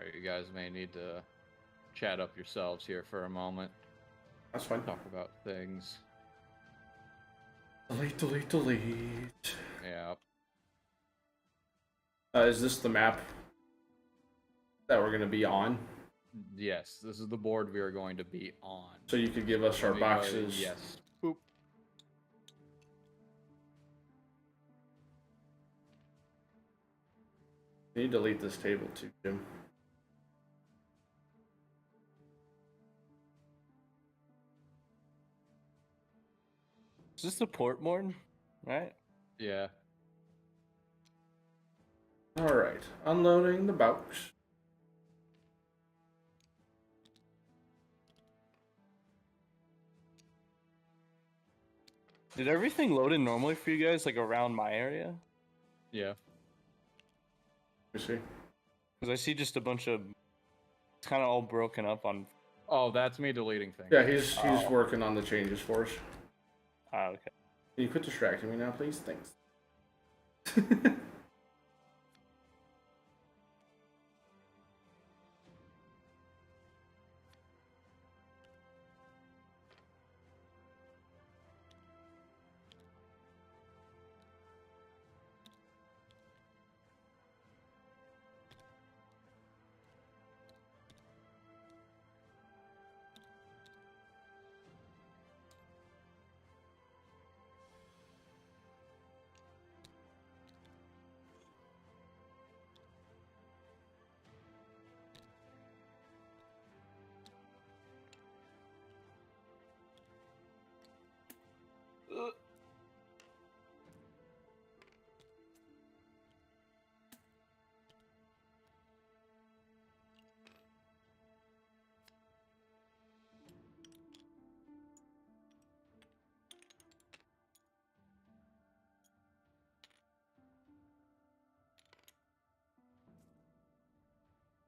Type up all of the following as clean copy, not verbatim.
Alright, you guys may need to chat up yourselves here for a moment. That's fine. Talk about things. Delete. Yeah. Is this the map that we're going to be on? Yes, this is the board we are going to be on. So you could give us our boxes. Yes. Boop. Can you delete this table too, Jim? Is this the port board? Right? Yeah. Alright, unloading the box. Did everything load in normally for you guys, like around my area? Yeah. Let me see. Because I see just a bunch of... It's kind of all broken up on... Oh, that's me deleting things. Yeah, he's working on the changes for us. Ah, okay. Can you quit distracting me now, please? Thanks.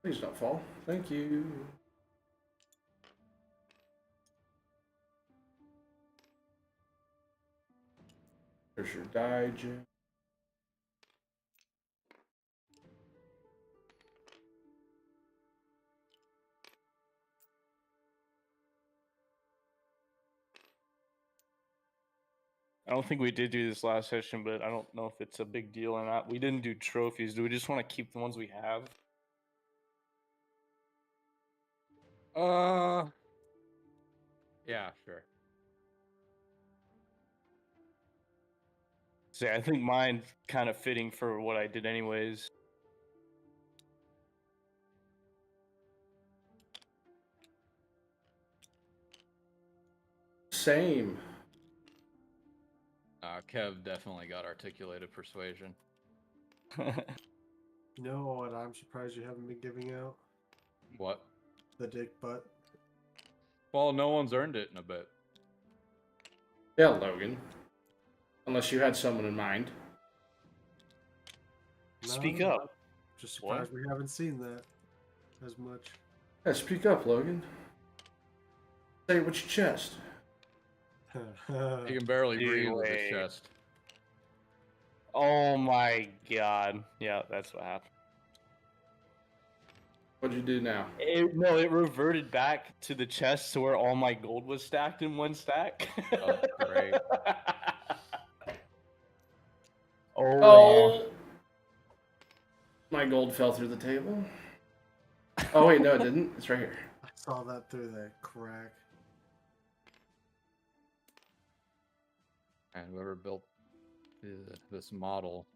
Please don't fall. Thank you. There's your die, Jim. I don't think we did do this last session, but I don't know if it's a big deal or not. We didn't do trophies. Do we just want to keep the ones we have? Yeah, sure. See, I think mine's kind of fitting for what I did anyways. Same. Kev definitely got articulated persuasion. You know what I'm surprised you haven't been giving out? What? The dick butt. Well, no one's earned it in a bit. Yeah, Logan. Unless you had someone in mind. Speak No, up. Just surprised we haven't seen that as much. Yeah, speak up, Logan. Say it with your chest. He can barely breathe with his Anyway. chest. Oh my god. Yeah, that's what happened. What'd you do now? No, it reverted back to the chest to where all my gold was stacked in one stack. Oh, great. Oh. My gold fell through the table. Oh, wait, no, it didn't. It's right here. I saw that through that crack. And whoever built this model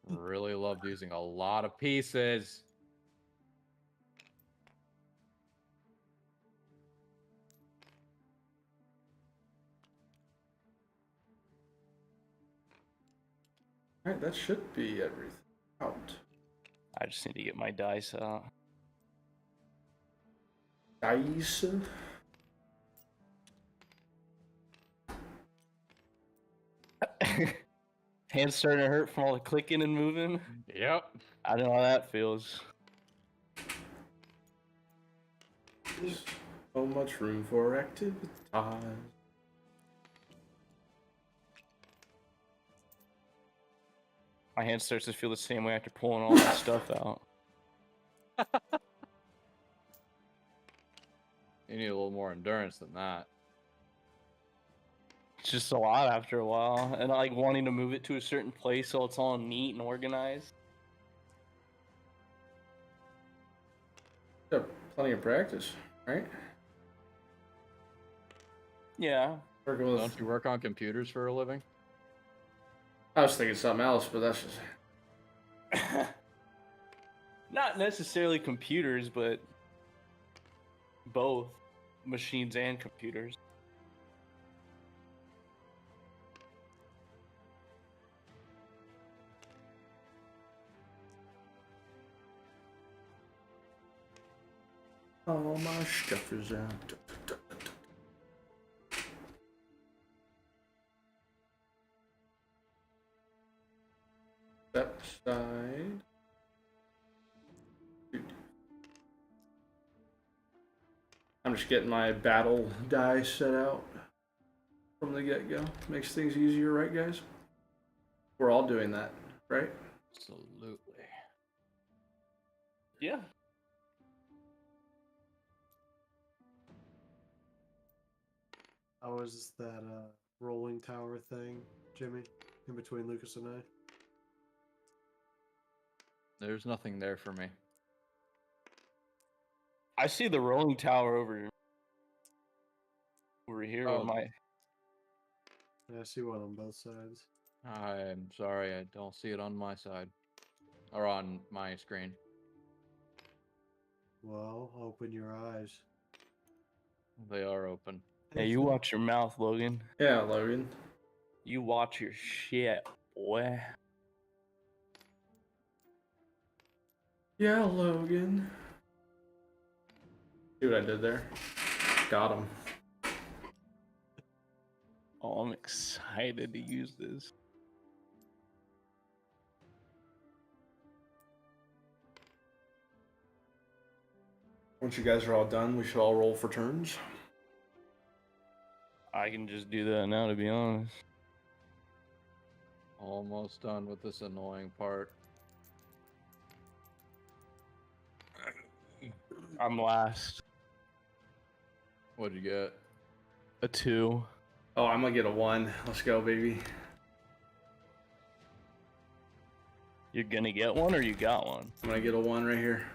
really loved using a lot of pieces. Alright, that should be everything out. I just need to get my dice out. Dice. Hands starting to hurt from all the clicking and moving. Yep. I know how that feels. So much room for activity. My hand starts to feel the same way after pulling all that stuff out. more endurance than that. It's just a lot after a while, and like wanting to move it to a certain place so it's all neat and organized. Got plenty of practice, right? Yeah. Working with. Don't you work on computers for a living? I was thinking something else, but that's just. Not necessarily computers, but both machines and computers. All my stuff is out. Step side. I'm just getting my battle die set out from the get-go. Makes things easier, right, guys? We're all doing that, right? Absolutely. Yeah. How was that rolling tower thing, Jimmy, in between Lucas and I? There's nothing there for me. I see the rolling tower over here Oh. with my. Yeah, I see one on both sides. I'm sorry, I don't see it on my side. Or on my screen. Well, open your eyes. They are open. Hey, you watch your mouth, Logan. Yeah, Logan. You watch your shit, boy. Yeah, Logan. See what I did there? Got him. Oh, I'm excited to use this. Once you guys are all done, we should all roll for turns. I can just do that now, to be honest. Almost done with this annoying part. I'm last. What'd you get? A 2. Oh, I'm gonna get a 1. Let's go, baby. You're gonna get one or you got one? I'm gonna get a 1 right here.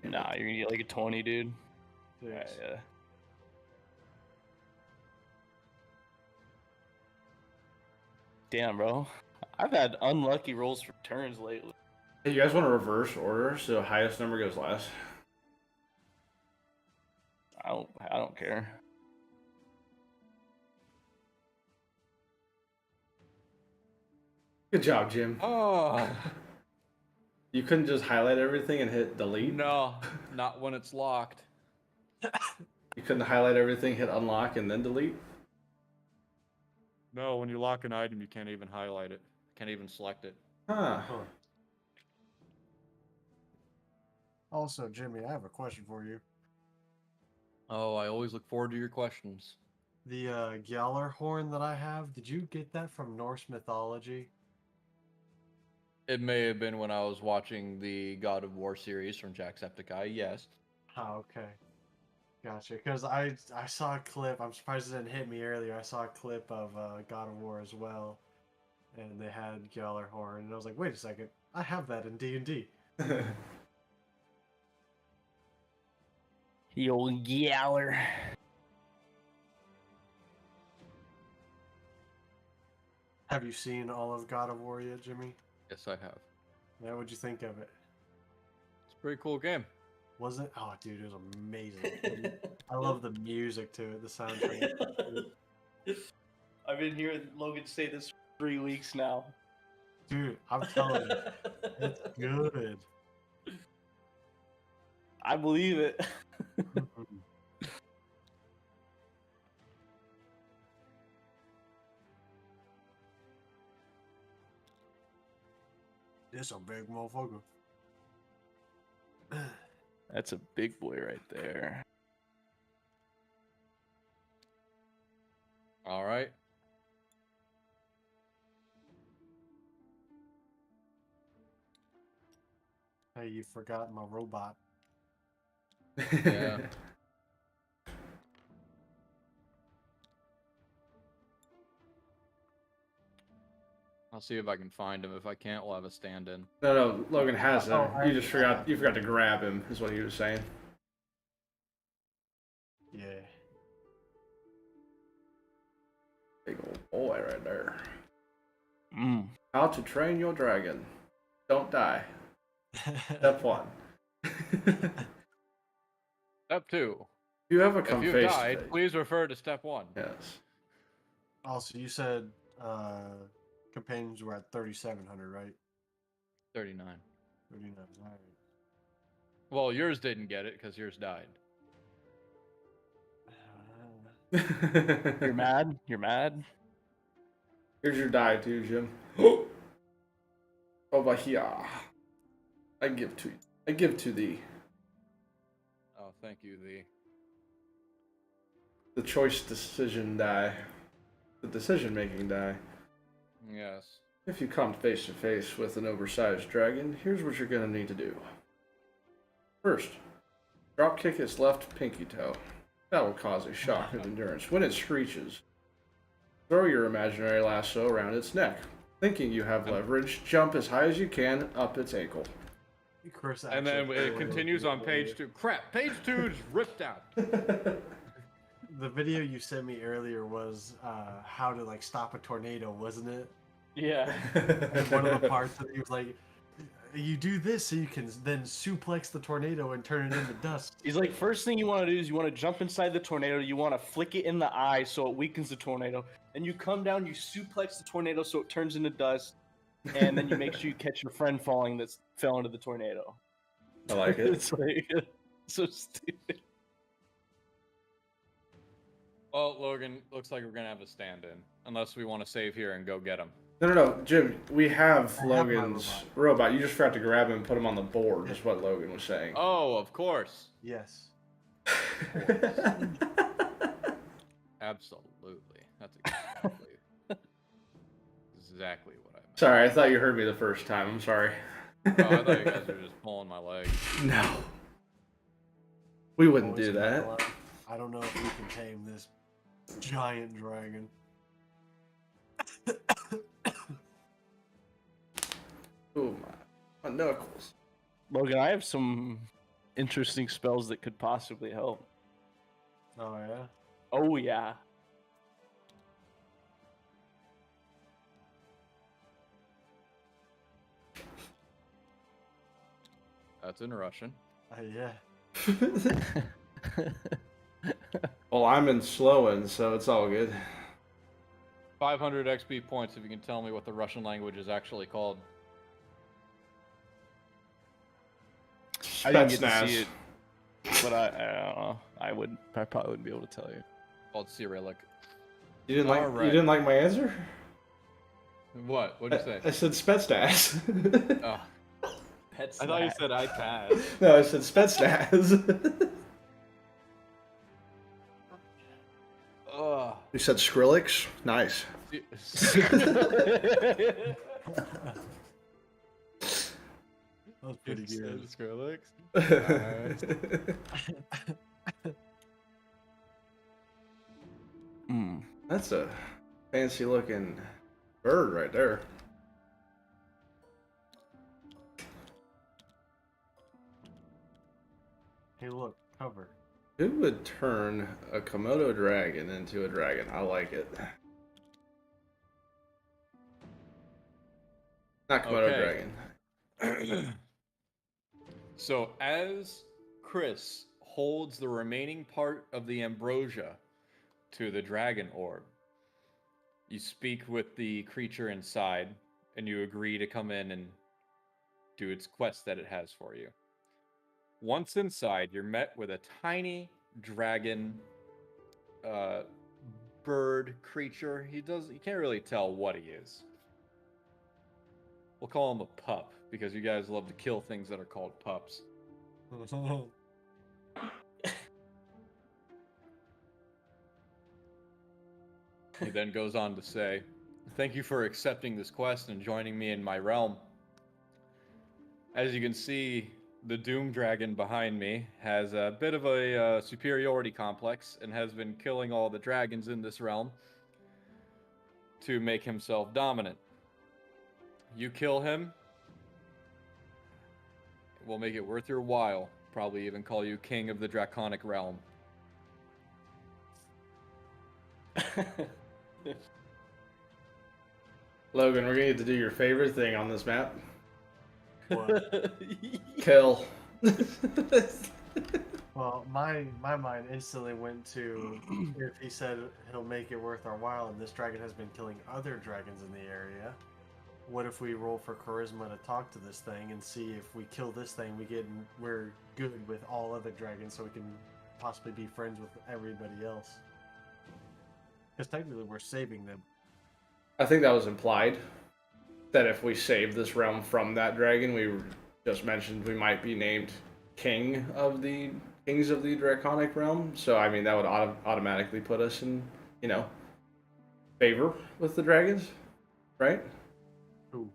Nah, you're gonna get like a 20, dude. Yes. Yeah. Damn, bro. I've had unlucky rolls for turns lately. Hey, you guys want to reverse order so highest number goes last? I don't care. Good job, Jim. Oh You couldn't just highlight everything and hit delete? no, not when it's locked. You couldn't highlight everything, hit unlock, and then delete? No, when you lock an item, you can't even highlight it. Can't even select it. Huh. Also, Jimmy, I have a question for you. Oh, I always look forward to your questions. The Gjallar horn that I have, did you get that from Norse mythology? It may have been when I was watching the God of War series from Jacksepticeye, yes. Oh, okay. Gotcha. Because I saw a clip. I'm surprised it didn't hit me earlier. I saw a clip of God of War as well, and they had Gjallar horn, and I was like, wait a second, I have that in D&D. Yo, Gjallar. Have you seen all of God of War yet, Jimmy? Yes, I have. Yeah, what'd you think of it? It's a pretty cool game. Was it? Oh, dude, it was amazing. I love the music to it, the soundtrack. I've been hearing Logan say this for 3 weeks now. Dude, I'm telling you, it's good. I believe it. It's a big motherfucker. That's a big boy right there. All right. Hey, you forgot my robot. Yeah. I'll see if I can find him. If I can't, we'll have a stand-in. No, Logan has him. Oh, You just forgot. You forgot to grab him. Is what he was saying. Yeah. Big old boy right there. Mm. How to train your dragon. Don't die. Step 1. Step 2. You have a come If you face died, to face. please refer to step 1. Yes. Also, you said companions were at 3,700, right? 39. 39. All right. Well, yours didn't get it because yours died. You're mad? You're mad? Here's your die too, Jim. Over here. I give to thee. Oh, thank you, thee. The choice decision die. The decision making die. Yes. If you come face to face with an oversized dragon, here's what you're gonna need to do. First, drop kick its left pinky toe. That will cause a shock of endurance. When it screeches, throw your imaginary lasso around its neck. Thinking you have leverage, jump as high as you can up its ankle. Chris And then actually it played continues the on page 2. Crap, page 2 is ripped out. The video you sent me earlier was how to like stop a tornado, wasn't it? Yeah. And one of the parts that he was like, you do this so you can then suplex the tornado and turn it into dust. He's like, first thing you want to do is you want to jump inside the tornado. You want to flick it in the eye so it weakens the tornado. And you come down, you suplex the tornado so it turns into dust. And then you make sure you catch your friend falling that fell into the tornado. I like it. It's like so stupid. Well, Logan, looks like we're going to have a stand-in. Unless we want to save here and go get him. No, Jim. We have I have my Logan's robot. You just forgot to grab him and put him on the board. Is what Logan was saying. Oh, of course. Yes. Absolutely. That's exactly what I meant. Sorry, I thought you heard me the first time. I'm sorry. Oh, I thought you guys were just pulling my leg. No. We wouldn't Always do gonna that. allow- I don't know if we can tame this giant dragon. Oh my knuckles. Logan, I have some interesting spells that could possibly help. Oh yeah. Oh yeah. That's in Russian. Yeah. Well, I'm in Slowen, so it's all good. 500 XP points if you can tell me what the Russian language is actually called. I didn't get to Spetsnaz. see it, but I don't know. I probably wouldn't be able to tell you. Called Cyrillic. You didn't like Alright. you didn't like my answer? What? What'd you I say? said Spetsnaz. Oh, Pets. I thought you said iPad. No, I said Spetsnaz. Ugh. You said Skrillex? Nice. That was pretty good. Skrillex. Mm. That's a fancy looking bird right there. Hey, look, cover. Who would turn a Komodo dragon into a dragon? I like it. Not Komodo Okay. dragon. So as Chris holds the remaining part of the ambrosia to the dragon orb, you speak with the creature inside, and you agree to come in and do its quest that it has for you. Once inside, you're met with a tiny dragon bird creature. You can't really tell what he is. We'll call him a pup, because you guys love to kill things that are called pups. He then goes on to say, "Thank you for accepting this quest and joining me in my realm. As you can see, the Doom Dragon behind me has a bit of a superiority complex and has been killing all the dragons in this realm to make himself dominant. You kill him, we'll make it worth your while. Probably even call you King of the Draconic Realm. Logan, we're gonna need to do your favorite thing on this map. What? Kill. Well, my mind instantly went to if he said he'll make it worth our while, and this dragon has been killing other dragons in the area. What if we roll for charisma to talk to this thing and see if we kill this thing, we're good with all other dragons, so we can possibly be friends with everybody else. Because technically, we're saving them. I think that was implied. That if we save this realm from that dragon, we just mentioned we might be named Kings of the Draconic Realm. So I mean that would automatically put us in, favor with the dragons, right? Ooh.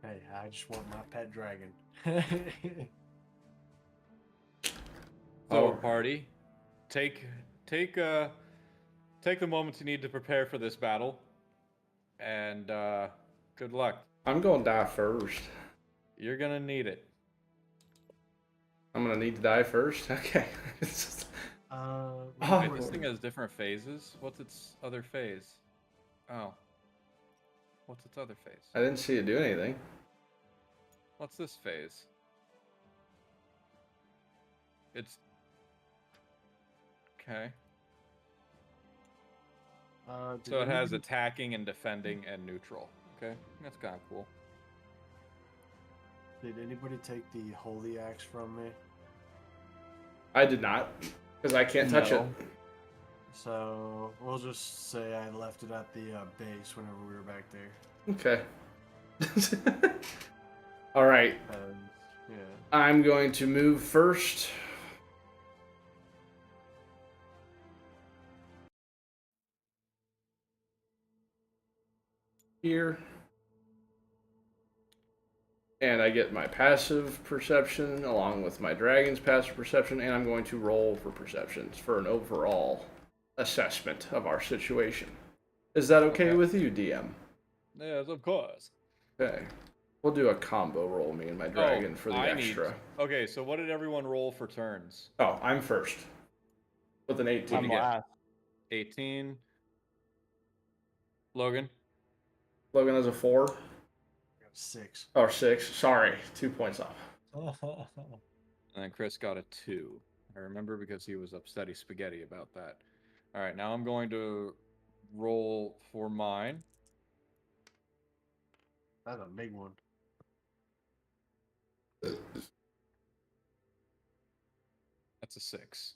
Hey, I just want my pet dragon. So, party, take the moments you need to prepare for this battle, and good luck. I'm gonna die first. You're gonna need it. I'm gonna need to die first. Okay. Wait, this thing has different phases. What's its other phase? Oh. What's its other phase? I didn't see it do anything. What's this phase? It's okay. So it has attacking and defending and neutral. Okay, that's kind of cool. Did anybody take the holy axe from me? I did not, because I can't touch it. So we'll just say I left it at the base whenever we were back there. Okay. All right. Yeah. I'm going to move first. Here. And I get my passive perception along with my dragon's passive perception, and I'm going to roll for perceptions for an overall assessment of our situation. Is that okay with you, DM? Yes, of course. Okay. We'll do a combo roll, me and my dragon, for the extra. Okay, so what did everyone roll for turns? Oh, I'm first. With an 18 I'm again. last. 18. Logan? Logan has a 4. 6. Or 6. Sorry, 2 points off. And then Chris got a 2. I remember because he was upsetty spaghetti about that. All right, now I'm going to roll for mine. That's a big one. That's a 6.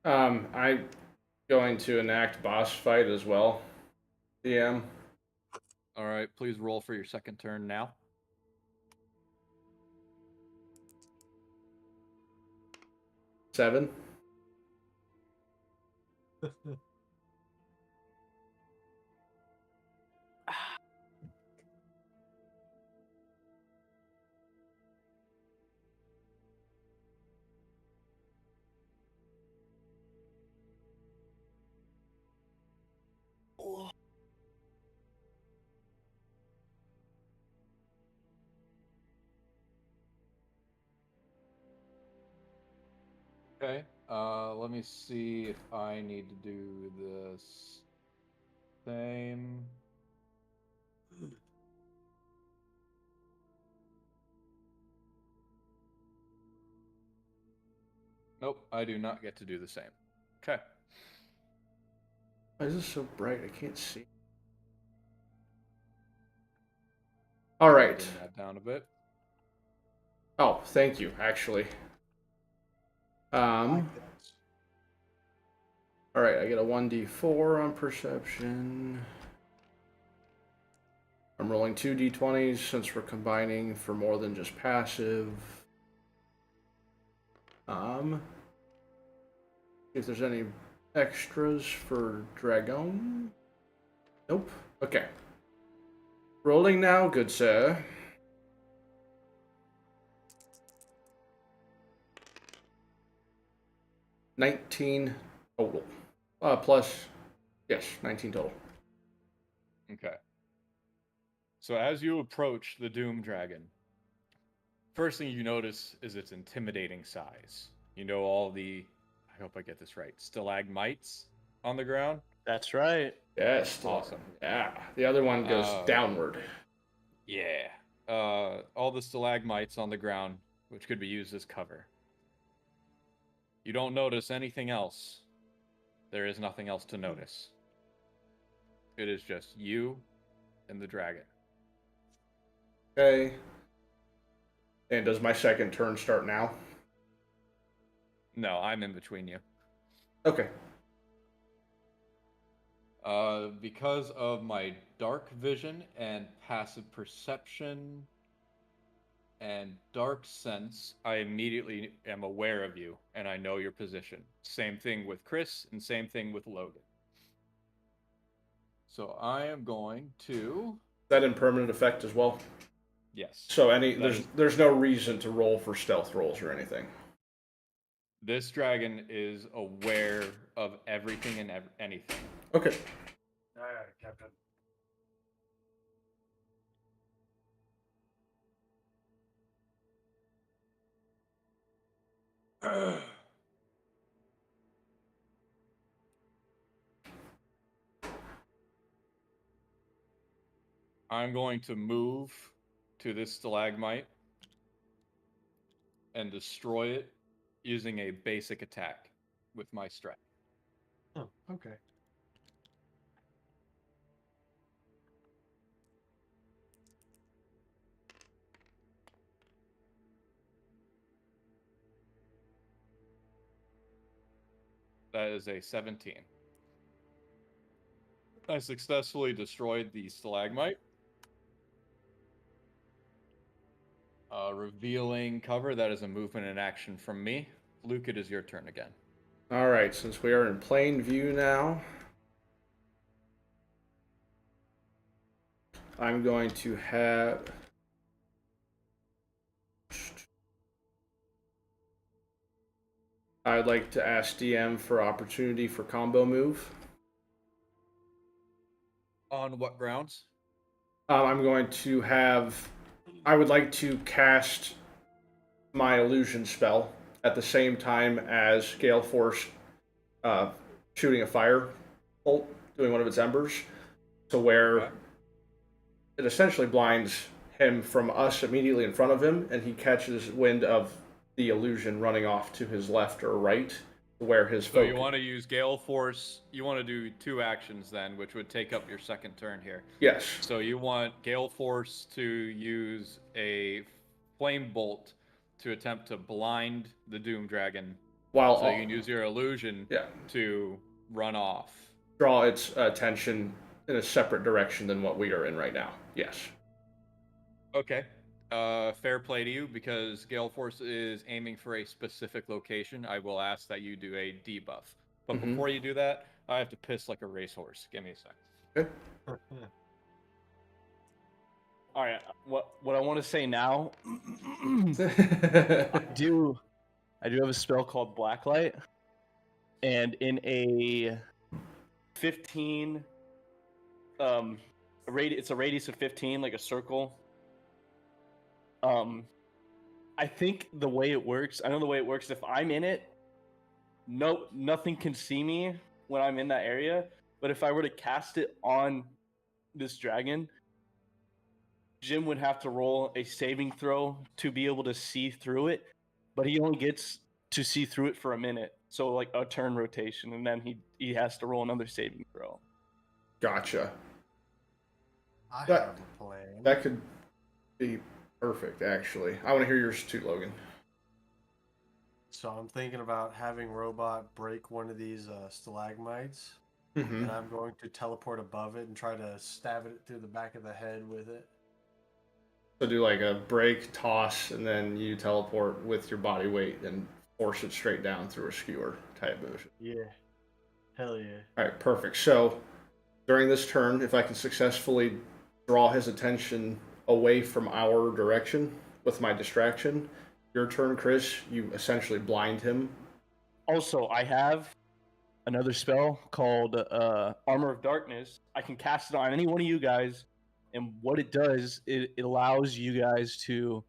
I'm going to enact boss fight as well. DM. All right, please roll for your second turn now. Seven. Okay, let me see if I need to do this same. Nope, I do not get to do the same. Okay. Why is this so bright? I can't see. All right. Bring that down a bit. Oh, thank you, actually. All right, I get a 1d4 on perception. I'm rolling 2 d20s since we're combining for more than just passive. If there's any extras for Dragon. Nope. Okay. Rolling now, good sir. 19 total. Yes, 19 total. Okay. So as you approach the Doom Dragon, first thing you notice is its intimidating size. You know all the, I hope I get this right, stalagmites on the ground? That's right. Yes. Awesome. Yeah. The other one goes downward. Yeah. All the stalagmites on the ground, which could be used as cover. You don't notice anything else. There is nothing else to notice. It is just you and the dragon. Okay. And does my second turn start now? No, I'm in between you. Okay. Because of my dark vision and passive perception and dark sense, I immediately am aware of you and I know your position. Same thing with Chris and same thing with Logan. So I am going to... Is that impermanent effect as well? Yes. So there's no reason to roll for stealth rolls or anything. This dragon is aware of everything and anything. Okay. All right, Captain. I'm going to move to this stalagmite and destroy it using a basic attack with my strength. Oh, okay. That is a 17. I successfully destroyed the stalagmite. Revealing cover, that is a movement and action from me. Luke, it is your turn again. All right, since we are in plain view now, I'm going to have... I'd like to ask DM for opportunity for combo move. On what grounds? I'm going to have... I would like to cast my illusion spell at the same time as Gale Force shooting a fire bolt, doing one of its embers, to where it essentially blinds him from us immediately in front of him, and he catches wind of the illusion running off to his left or right, where his So focus... you want to use Gale Force. You want to do 2 actions then, which would take up your second turn here. Yes. So you want Gale Force to use a flame bolt to attempt to blind the Doom Dragon. While so you can use your illusion to run off. Draw its attention in a separate direction than what we are in right now. Yes. Okay. Fair play to you, because Gale Force is aiming for a specific location. I will ask that you do a debuff. But before you do that, I have to piss like a racehorse. Give me a sec. Okay. All right. What I want to say now, I do have a spell called Blacklight, and in a 15 it's a radius of 15, like a circle. I think the way it works, I know the way it works, if I'm in it, nothing can see me when I'm in that area. But if I were to cast it on this dragon, Jim would have to roll a saving throw to be able to see through it, but he only gets to see through it for a minute. So like a turn rotation, and then he has to roll another saving throw. Gotcha. I have a plan. That could be perfect, actually. I want to hear yours too, Logan. So I'm thinking about having Robot break one of these stalagmites, Mm-hmm. and I'm going to teleport above it and try to stab it through the back of the head with it. So do like a break, toss, and then you teleport with your body weight and force it straight down through a skewer type motion. Yeah. Hell yeah. All right, perfect. So during this turn, if I can successfully draw his attention away from our direction with my distraction, your turn, Chris, you essentially blind him Also, I have another spell called Armor of Darkness. I can cast it on any one of you guys, and what it does, it allows you guys to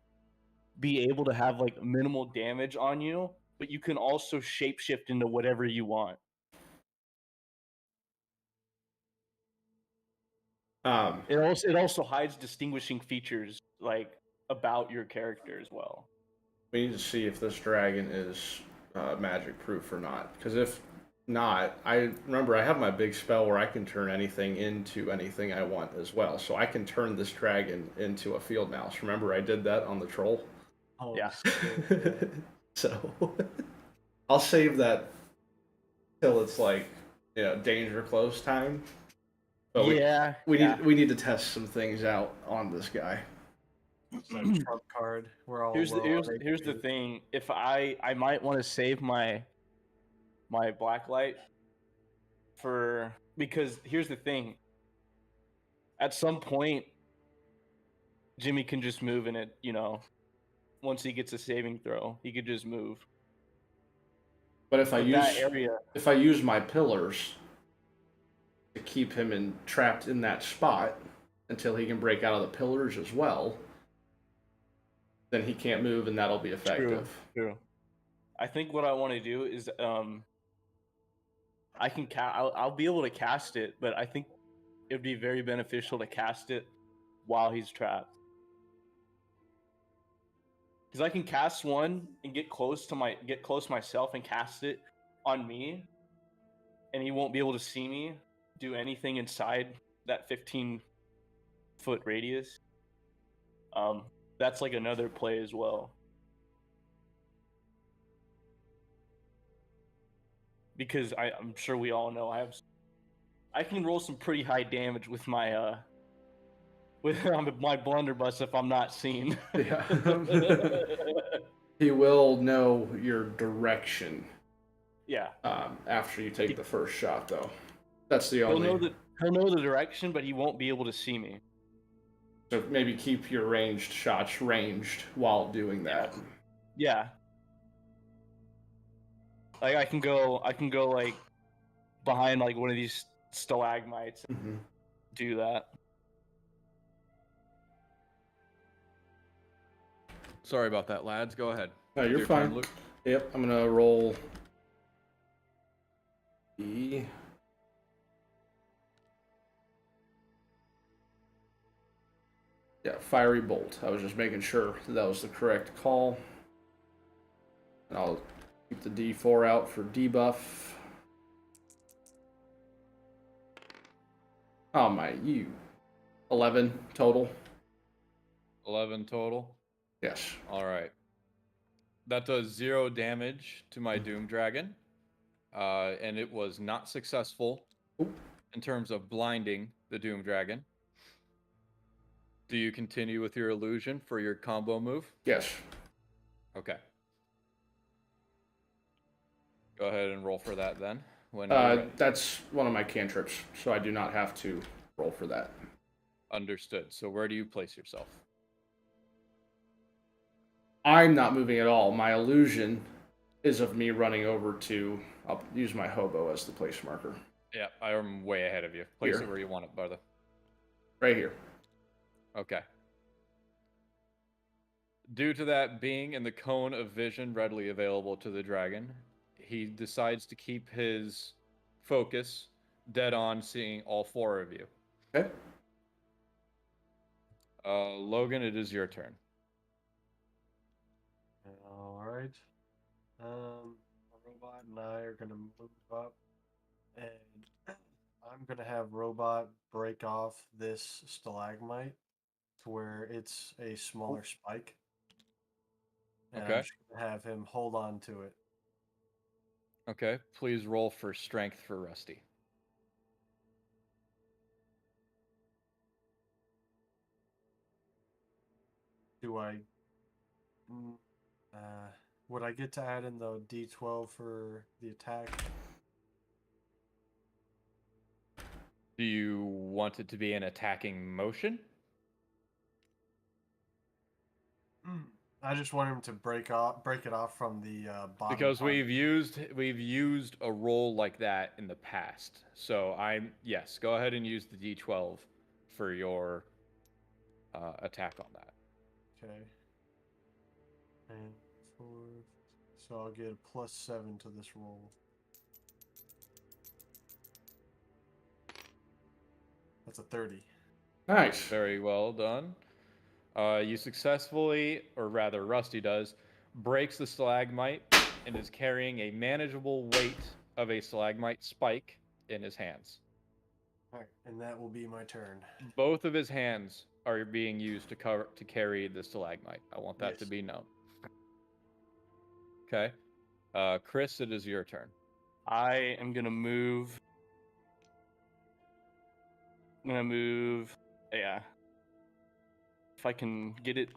be able to have like minimal damage on you, but you can also shapeshift into whatever you want. It also hides distinguishing features like about your character as well. We need to see if this dragon is magic proof or not. Because if not, I remember I have my big spell where I can turn anything into anything I want as well. So I can turn this dragon into a field mouse. Remember I did that on the troll? Oh, Yeah. shit, So I'll save that till it's like, danger close time. But yeah, we need to test some things out on this guy. It's that trump card. Here's we're here's the thing. If I might want to save my blacklight because here's the thing. At some point, Jimmy can just move in it. Once he gets a saving throw, he could just move. But if I That area, if I use my pillars to keep him trapped in that spot until he can break out of the pillars as well, then he can't move, and that'll be effective. True. I think what I want to do is I can I'll be able to cast it, but I think it'd be very beneficial to cast it while he's trapped. Because I can cast one and get close myself and cast it on me, and he won't be able to see me do anything inside that 15-foot radius. That's like another play as well. Because I'm sure we all know I can roll some pretty high damage with my my blunderbuss if I'm not seen. Yeah. He will know your direction. Yeah. After you take the first shot, though. That's the only. He'll know the direction, but he won't be able to see me. So maybe keep your ranged shots ranged while doing that. Yeah. Like I can go like behind like one of these stalagmites and do that. Sorry about that, lads. Go ahead. No, you're fine. Turn, Luke. Yep, I'm gonna roll E. Yeah, fiery bolt. I was just making sure that was the correct call. And I'll keep the D4 out for debuff. Oh my, 11 total. 11 total. Yes. All right. That does 0 damage to my Doom Dragon. And it was not successful in terms of blinding the Doom Dragon. Do you continue with your illusion for your combo move? Yes. Okay. Go ahead and roll for that then. That's one of my cantrips, so I do not have to roll for that. Understood. So where do you place yourself? I'm not moving at all. My illusion is of me running over to. I'll use my hobo as the place marker. Yeah, I'm way ahead of you. Place Here. it where you want it, brother. Right here. Okay. Due to that being in the cone of vision readily available to the dragon, he decides to keep his focus dead on seeing all 4 of you. Okay. Logan, it is your turn. All right. A Robot and I are gonna move up, and I'm gonna have Robot break off this stalagmite to where it's a smaller spike. And Okay. I'm just gonna have him hold on to it. Okay, please roll for strength for Rusty. Do I? Would I get to add in the D12 for the attack? Do you want it to be an attacking motion? I just want him to break it off from the bottom. Because part. we've used a roll like that in the past. So yes, go ahead and use the D12 for your attack on that. Okay. And 4, so I'll get a +7 to this roll. That's a 30. Nice. Very well done. You successfully, or rather Rusty does, breaks the stalagmite and is carrying a manageable weight of a stalagmite spike in his hands. Alright, and that will be my turn. Both of his hands are being used to carry the stalagmite. I want that to Yes. be known. Okay. Chris, it is your turn. I am gonna move. I'm gonna move. Yeah. If I can get it.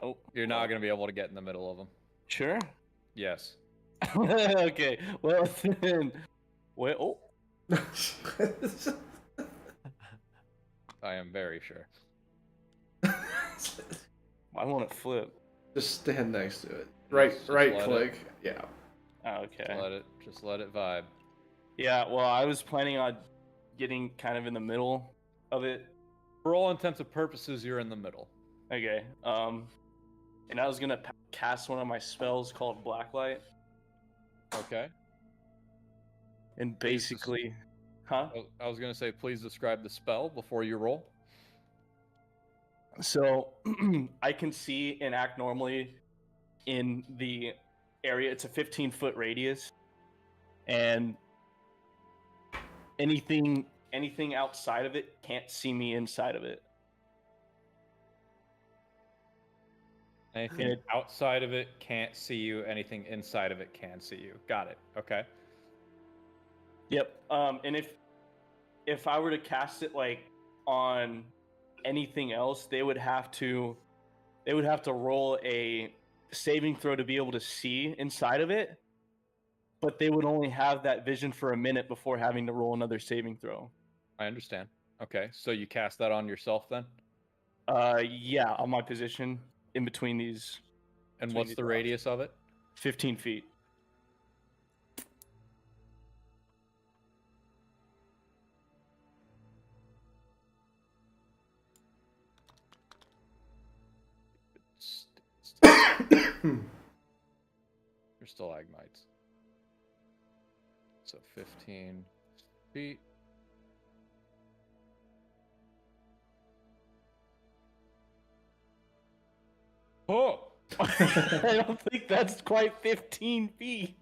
Oh, You're not going to be able to get in the middle of them. Sure. Yes. Okay. Well then. Well. Oh. I am very sure. I want it flip. Just stand next to it. Right Just let it- click. Yeah. Okay. Just let it vibe. Yeah. Well, I was planning on getting kind of in the middle of it. For all intents and purposes, you're in the middle. Okay. And I was gonna cast one of my spells called Blacklight, Okay. and basically, huh? I was going to say, please describe the spell before you roll. So I can see and act normally in the area. It's a 15-foot radius, and anything outside of it can't see me inside of it. Anything outside of it can't see you. Anything inside of it can see you. Got it. Okay. Yep. And if I were to cast it like on anything else, they would have to roll a saving throw to be able to see inside of it. But they would only have that vision for a minute before having to roll another saving throw. I understand. Okay. So you cast that on yourself then? Yeah, on my position in between these. And between what's these the rocks. radius of it? 15 feet. Your stalagmites. So 15 feet. Oh! I don't think that's quite 15 feet.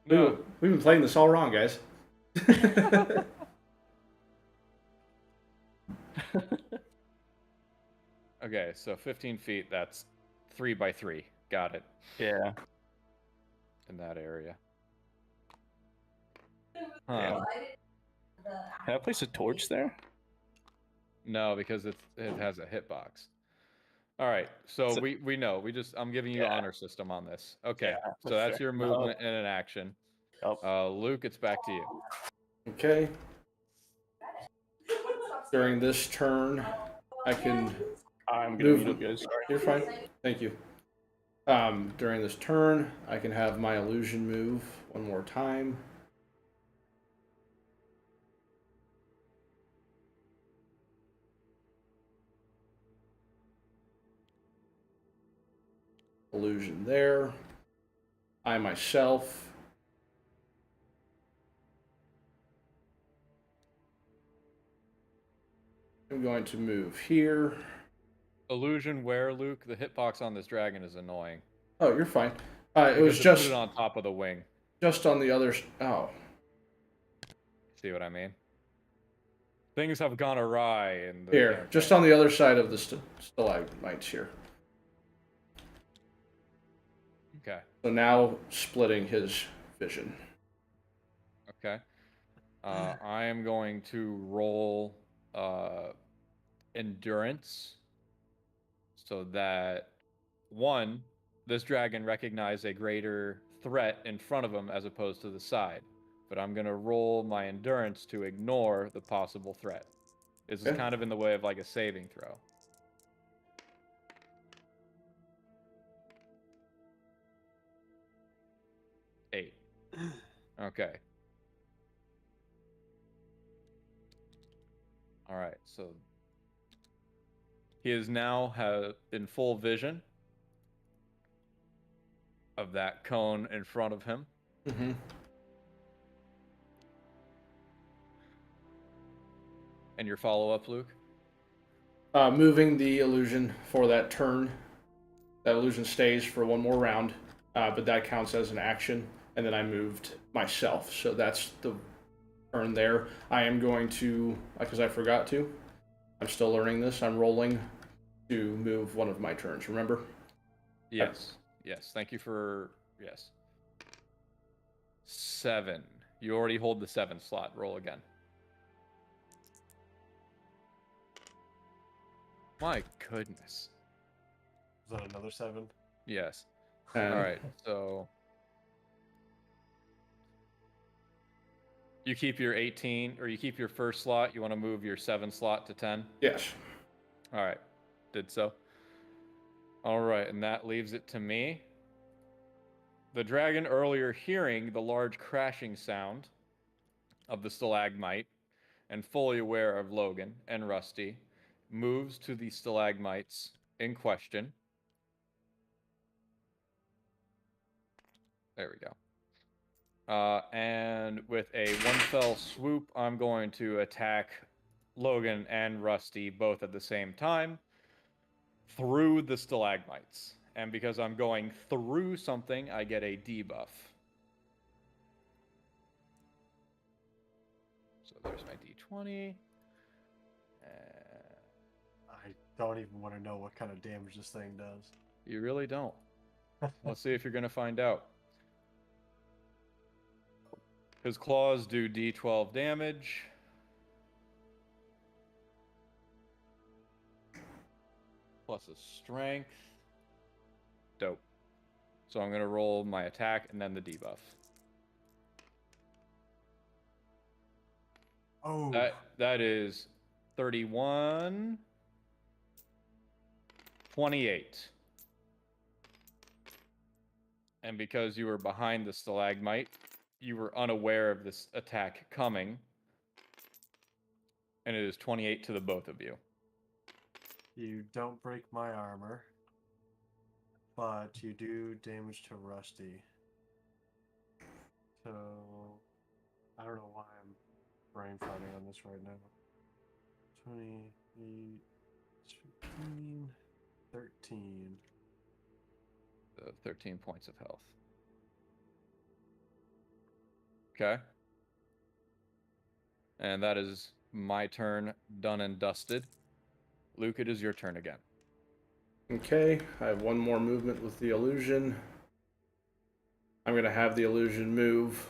No. We've been playing this all wrong, guys. Okay, so 15 feet, that's 3 by 3. Got it. Yeah. In that area. Yeah. Can I place a torch there? No, because it has a hitbox. All right, so So- we know. I'm giving you Yeah. honor system on this. Okay, Yeah, so that's that's fair. your movement and an action. Yep. Luke, it's back to you. Okay. During this turn, I can. I'm gonna Move. mute up, guys. Sorry. You're fine. Thank you. During this turn, I can have my illusion move one more time. Illusion there. I myself am going to move here. Illusion where, Luke? The hitbox on this dragon is annoying. Oh, you're fine. It was Because just put it on top of the wing. just on the other. Oh, See what I mean? Things have gone awry in the here, campaign. just on the other side of the stalagmites here. Okay. So now splitting his vision. Okay. I am going to roll endurance so that one, this dragon recognized a greater threat in front of him as opposed to the side. But I'm going to roll my endurance to ignore the possible threat. This is Okay. kind of in the way of like a saving throw. Okay. All right. So he is now in full vision of that cone in front of him. Mm-hmm. And your follow-up, Luke? Moving the illusion for that turn. That illusion stays for one more round, but that counts as an action. And then I moved myself, so that's the turn there. I am going to, because I forgot to, I'm still learning this, I'm rolling to move one of my turns, remember? Yes. Yes. Thank you for... Yes. 7. You already hold the 7 slot. Roll again. My goodness. Is that another 7? Yes. And All right. So you keep your 18, or you keep your first slot. You want to move your 7 slot to 10? yes. All right. Did so. All right. And that leaves it to me. The dragon, earlier hearing the large crashing sound of the stalagmite and fully aware of Logan and Rusty, moves to the stalagmites in question. There we go. And with a one fell swoop, I'm going to attack Logan and Rusty both at the same time through the stalagmites. And because I'm going through something, I get a debuff. So there's my d20. I don't even want to know what kind of damage this thing does. You really don't. Let's see if you're going to find out. His claws do d12 damage. Plus a strength. Dope. So I'm going to roll my attack and then the debuff. Oh, That is 31, 28. And because you were behind the stalagmite, you were unaware of this attack coming. And it is 28 to the both of you. you don't break my armor, but you do damage to Rusty. So, I don't know why I'm brain farting on this right now. 28, 15, 13. 13 points of health. Okay. And that is my turn done and dusted. Luke, it is your turn again. Okay, I have one more movement with the illusion. I'm going to have the illusion move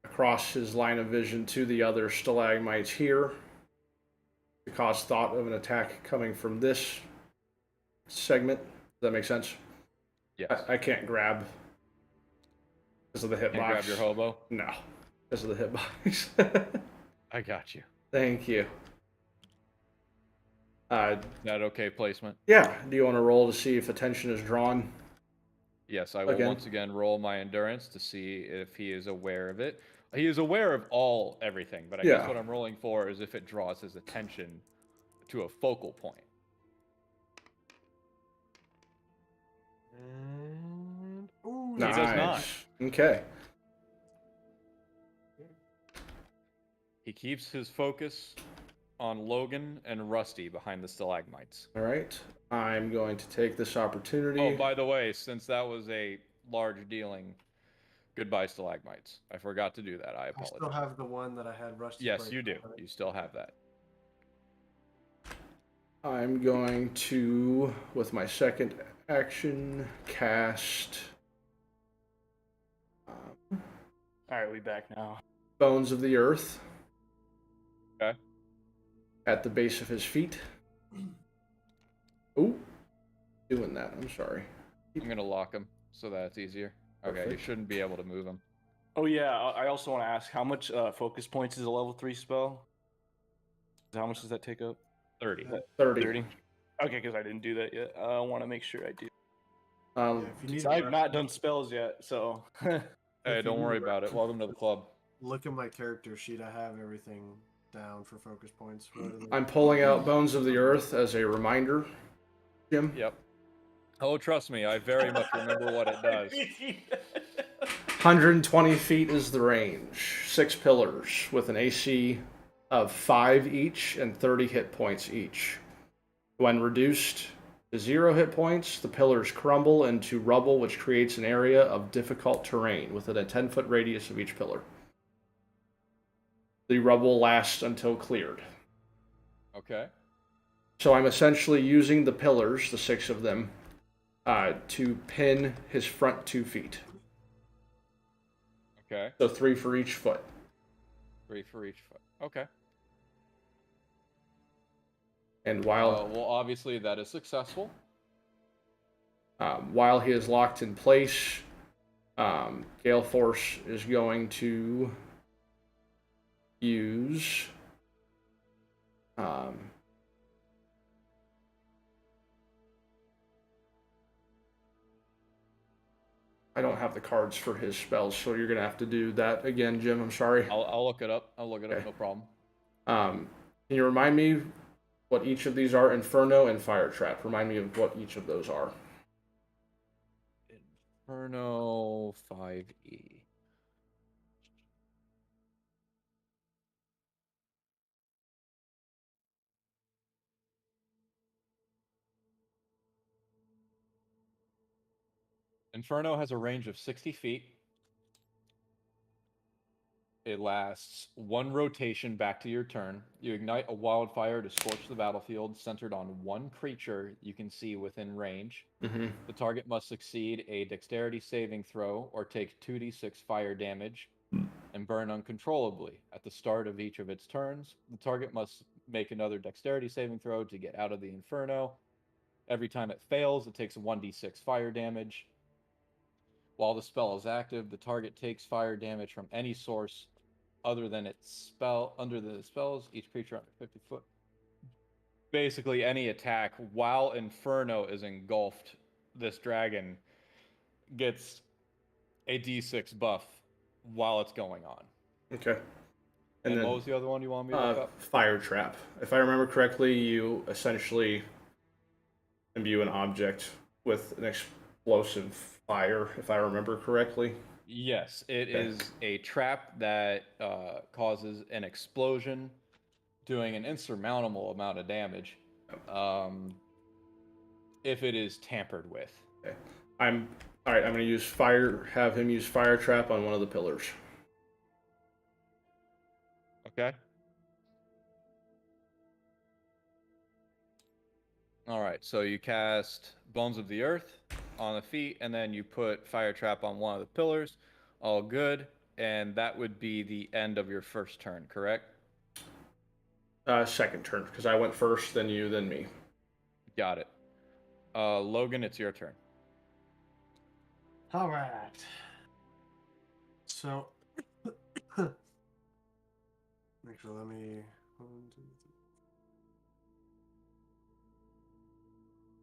across his line of vision to the other stalagmites here to cause thought of an attack coming from this segment. Does that make sense? Yes. I can't grab because of the hitbox. Can't grab your hobo? No, because of the hitbox. I got you. Thank you. Is that okay placement? Yeah, do you want to roll to see if attention is drawn? Yes, I will Again. once again roll my endurance to see if he is aware of it. He is aware of everything, but I guess Yeah. what I'm rolling for is if it draws his attention to a focal point. And ooh, He does not. Okay. He keeps his focus on Logan and Rusty behind the stalagmites. All right. I'm going to take this opportunity. Oh, by the way, since that was a large dealing, goodbye stalagmites. I forgot to do that. I I apologize. still have the one that I had Rusty. Yes, break you do. open. You still have that. I'm going to, with my second action, cast All right, we back now. Bones of the Earth. Okay. At the base of his feet. Oh, doing that. I'm sorry. I'm going to lock him so that it's easier. Okay, you Perfect. shouldn't be able to move him. Oh yeah, I also want to ask how much focus points is a level 3 spell? How much does that take up? 30. 30. 30. Okay, because I didn't do that yet. I want to make sure I do. Yeah, if you need I've not done spells yet, so. Hey, If don't you worry about it. Welcome to the club. look at my character sheet. I have everything down for focus points. What are they? I'm pulling out Bones of the Earth as a reminder, Jim. Yep. Oh, trust me, I very much remember what it does. 120 feet is the range. 6 pillars with an AC of 5 each and 30 hit points each. When reduced to 0 hit points, the pillars crumble into rubble, which creates an area of difficult terrain within a 10-foot radius of each pillar. The rubble lasts until cleared. Okay. So I'm essentially using the pillars, the 6 of them, to pin his front 2 feet. Okay. So 3 for each foot. 3 for each foot. Okay. And Well, obviously that is successful. while he is locked in place, Gale Force is going to use I don't have the cards for his spells, so you're gonna have to do that again, Jim. I'm sorry. I'll look it up. I'll look it up. Okay. No problem. Can you remind me what each of these are? Inferno and Fire Trap. Remind me of what each of those are. Inferno 5e. Inferno has a range of 60 feet. It lasts 1 rotation back to your turn. You ignite a wildfire to scorch the battlefield, centered on 1 creature you can see within range. Mm-hmm. The target must succeed a dexterity saving throw or take 2d6 fire damage and burn uncontrollably. At the start of each of its turns, the target must make another dexterity saving throw to get out of the inferno. Every time it fails, it takes 1d6 fire damage. While the spell is active, the target takes fire damage from any source other than its spell. Under the spells, each creature under 50 foot. Basically, any attack while Inferno is engulfed, this dragon gets a d6 buff while it's going on. Okay. And then, what was the other one you wanted me to look up? Fire Trap. If I remember correctly, you essentially imbue an object with an explosive fire, if I remember correctly. Yes, it is a trap that causes an explosion, doing an insurmountable amount of damage if it is tampered with. Okay. All right, I'm going to have him use Fire Trap on one of the pillars. Okay. All right, so you cast Bones of the Earth on the feet, and then you put Fire Trap on one of the pillars. All good, and that would be the end of your first turn, correct? Second turn, because I went first, then you, then me. Got it. Logan, it's your turn. All right. So, actually, let me. 1, 2,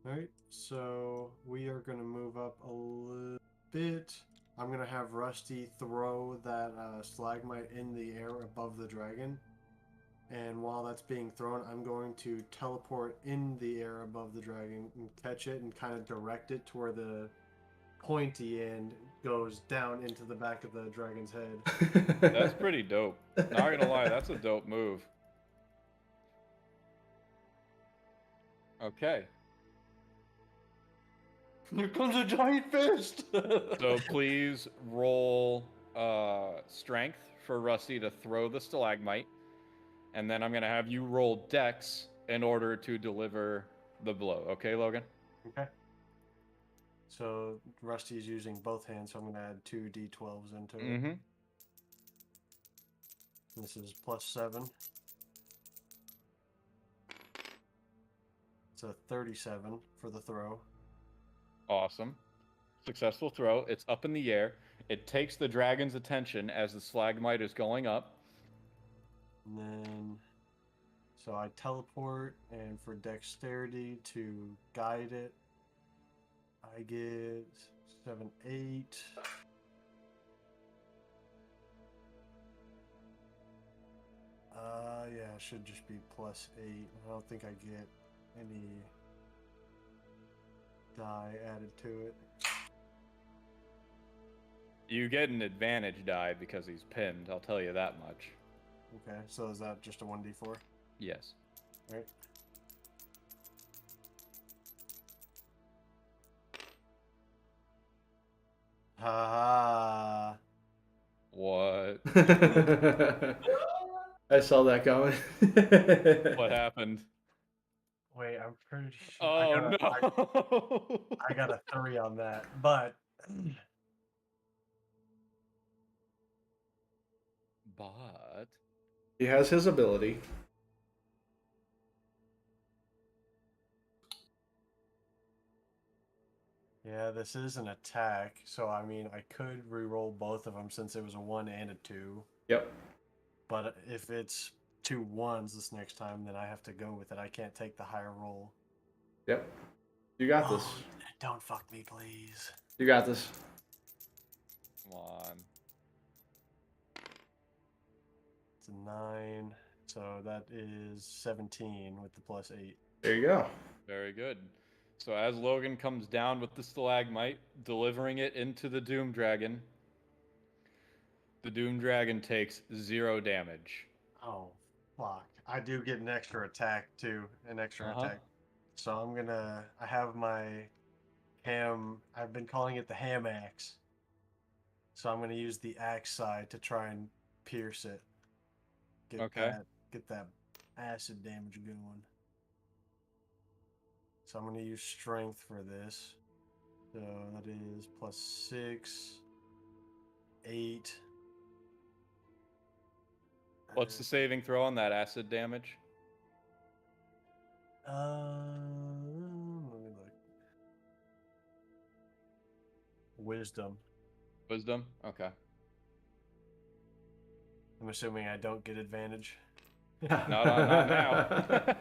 3. All right. So we are gonna move up a little bit. I'm gonna have Rusty throw that stalagmite in the air above the dragon, and while that's being thrown, I'm going to teleport in the air above the dragon and catch it and kind of direct it to where the pointy end goes down into the back of the dragon's head. That's pretty dope. Not gonna lie, that's a dope move. Okay. Here comes a giant fist! So please roll strength for Rusty to throw the stalagmite. And then I'm going to have you roll dex in order to deliver the blow. Okay, Logan? Okay. So Rusty's using both hands, so I'm going to add 2 d12s into it. Mm-hmm. This is +7. It's a 37 for the throw. Awesome. Successful throw. It's up in the air. It takes the dragon's attention as the stalagmite is going up. And then, so I teleport, and for dexterity to guide it, I get 7, 8. it should just be +8. I don't think I get any die added to it. You get an advantage die because he's pinned. I'll tell you that much. Okay, so is that just a 1d4? Yes. Right. Ha. What? I saw that coming. What happened? Wait, I'm pretty sure Oh no! I got a 3 on that, but But He has his ability. yeah, this is an attack, so I mean, I could re-roll both of them since it was a 1 and a 2. Yep. But if it's 2 1s this next time, then I have to go with it. I can't take the higher roll. Yep. You got this. Oh, don't fuck me, please. You got this. come on. It's a 9, so that is 17 with the +8. There you go. Very good. So as Logan comes down with the stalagmite, delivering it into the Doom Dragon, the Doom Dragon takes 0 damage. Oh, fuck. I do get an extra attack, too. An extra Uh-huh. attack. So I'm gonna... I have my ham... I've been calling it the ham axe. So I'm gonna use the axe side to try and pierce it. Okay. Get that acid damage going. So I'm gonna use strength for this. So that is +6, 8. What's the saving throw on that acid damage? Let me look. Wisdom. Wisdom? Okay. I'm assuming I don't get advantage. Not now.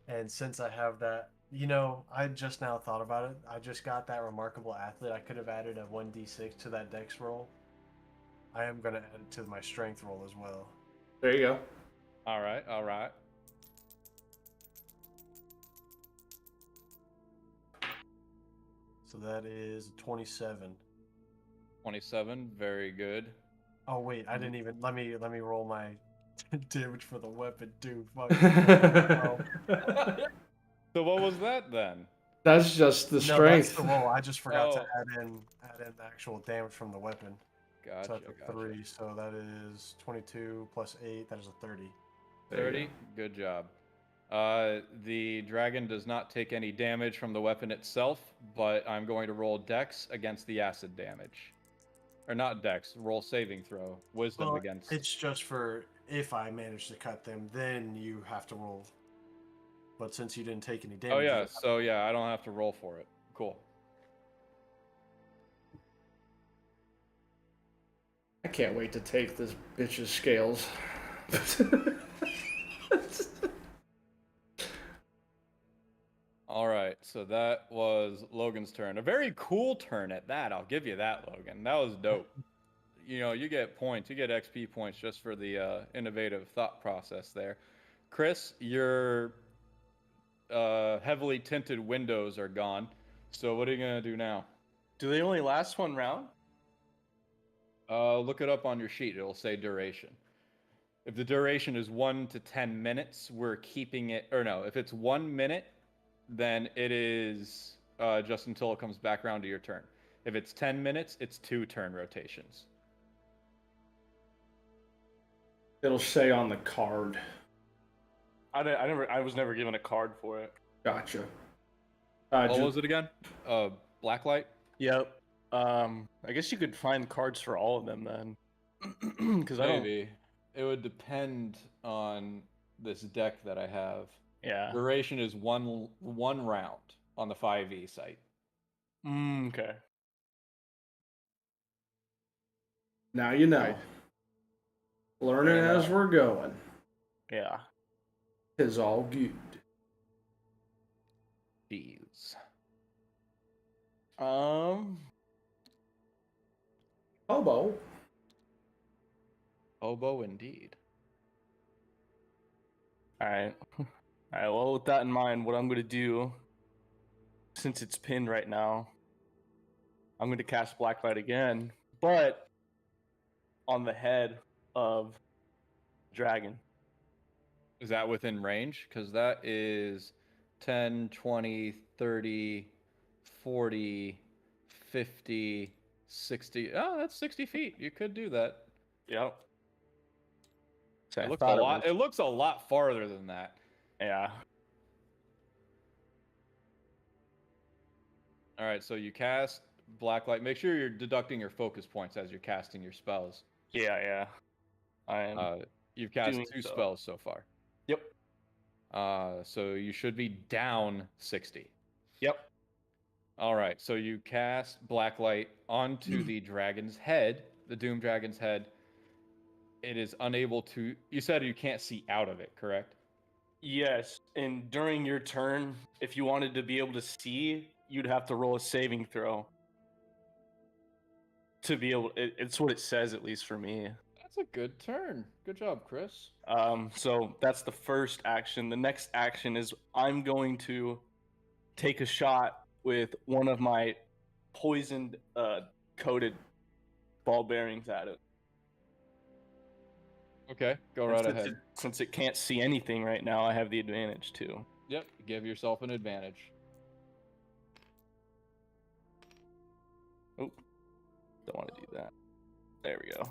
And since I have that, I just now thought about it. I just got that remarkable athlete. I could have added a 1d6 to that dex roll. I am going to add it to my strength roll as well. There you go. All right, all right. So that is 27. 27, very good. Oh wait, I didn't even let me roll my damage for the weapon too. Fuck. So what was that then? That's just the No, that's strength. the roll. I just forgot to Oh. add in the actual damage from the weapon. Gotcha, So that's a gotcha. 3. So that is 22 plus 8. That is a 30. There you 30, good job. The dragon does not take any damage from the weapon itself, but I'm going to roll dex against the acid damage. Or not dex, roll saving throw. Wisdom Well, against... it's just for if I manage to cut them, then you have to roll. But since you didn't take any damage, Oh you yeah, don't have so yeah, I don't have to roll for it. Cool. I can't wait to take this bitch's scales. All right, so that was Logan's turn. A very cool turn at that. I'll give you that, Logan. That was dope. You get points. You get XP points just for the innovative thought process there. Chris, your heavily tinted windows are gone. So what are you gonna do now? Do they only last 1 round? Look it up on your sheet. It'll say duration. If the duration is 1 to 10 minutes, we're keeping it. Or no, if it's 1 minute, then it is just until it comes back around to your turn. If it's 10 minutes, it's 2 turn rotations. It'll say on the card. I was never given a card for it. Gotcha. What was it again? Blacklight? Yep. I guess you could find cards for all of them then. Because I don't. Maybe. It would depend on this deck that I have. Yeah. Duration is one round on the 5e site. Okay. Now you know. Learning as we're going. Yeah. Is all good. Jeez. Hobo. Oboe indeed. All right. All right. Well, with that in mind, what I'm gonna do, since it's pinned right now, I'm gonna cast Blacklight again, but on the head of dragon. Is that within range? Because that is 10, 20, 30, 40, 50, 60. Oh, that's 60 feet. You could do that. Yep. So I It looks a thought it lot. was. It looks a lot farther than that. Yeah. All right, so you cast Blacklight. Make sure you're deducting your focus points as you're casting your spells. Yeah. Yeah. I am. You've cast doing 2 so. spells so far. Yep. So you should be down 60. Yep. All right, so you cast Blacklight onto the dragon's head, the Doom Dragon's head. It is unable to. You said you can't see out of it, correct? Yes. And during your turn, if you wanted to be able to see, you'd have to roll a saving throw to be able. It's what it says, at least for me. That's a good turn. Good job, Chris. So that's the first action. The next action is I'm going to take a shot with one of my poisoned coated ball bearings at it. Okay, go And right since ahead. since it can't see anything right now, I have the advantage too. Yep, give yourself an advantage. Oh, don't want to do that. There we go.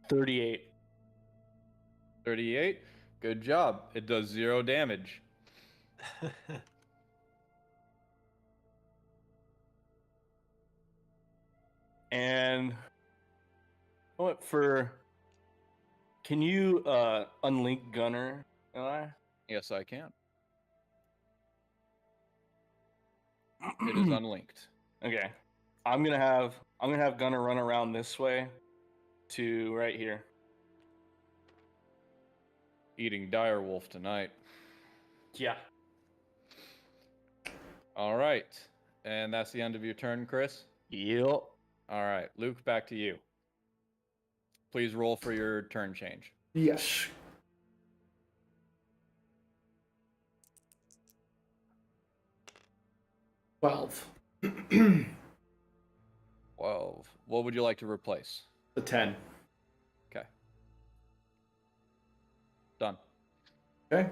$38. 38. Good job. It does 0 damage. And what for? Can you unlink Gunner? Eli? Yes, I can. It is unlinked. Okay. I'm gonna have Gunner run around this way to right here. Eating direwolf tonight. Yeah. All right. And that's the end of your turn, Chris? Yep. All right. Luke, back to you. Please roll for your turn change. Yes. $12. 12. What would you like to replace? The 10. Okay. Done. Okay.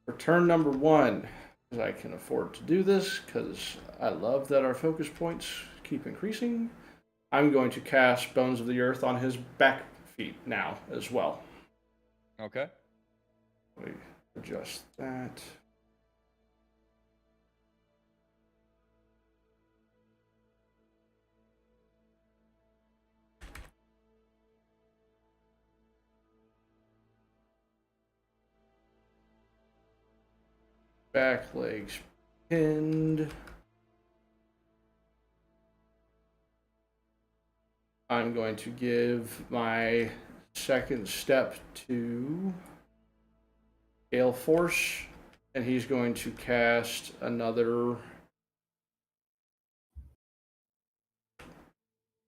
For turn number 1, because I can afford to do this, because I love that our focus points keep increasing, I'm going to cast Bones of the Earth on his back feet now as well. Okay. Let me adjust that. Back legs pinned. I'm going to give my second step to Gale Force, and he's going to cast another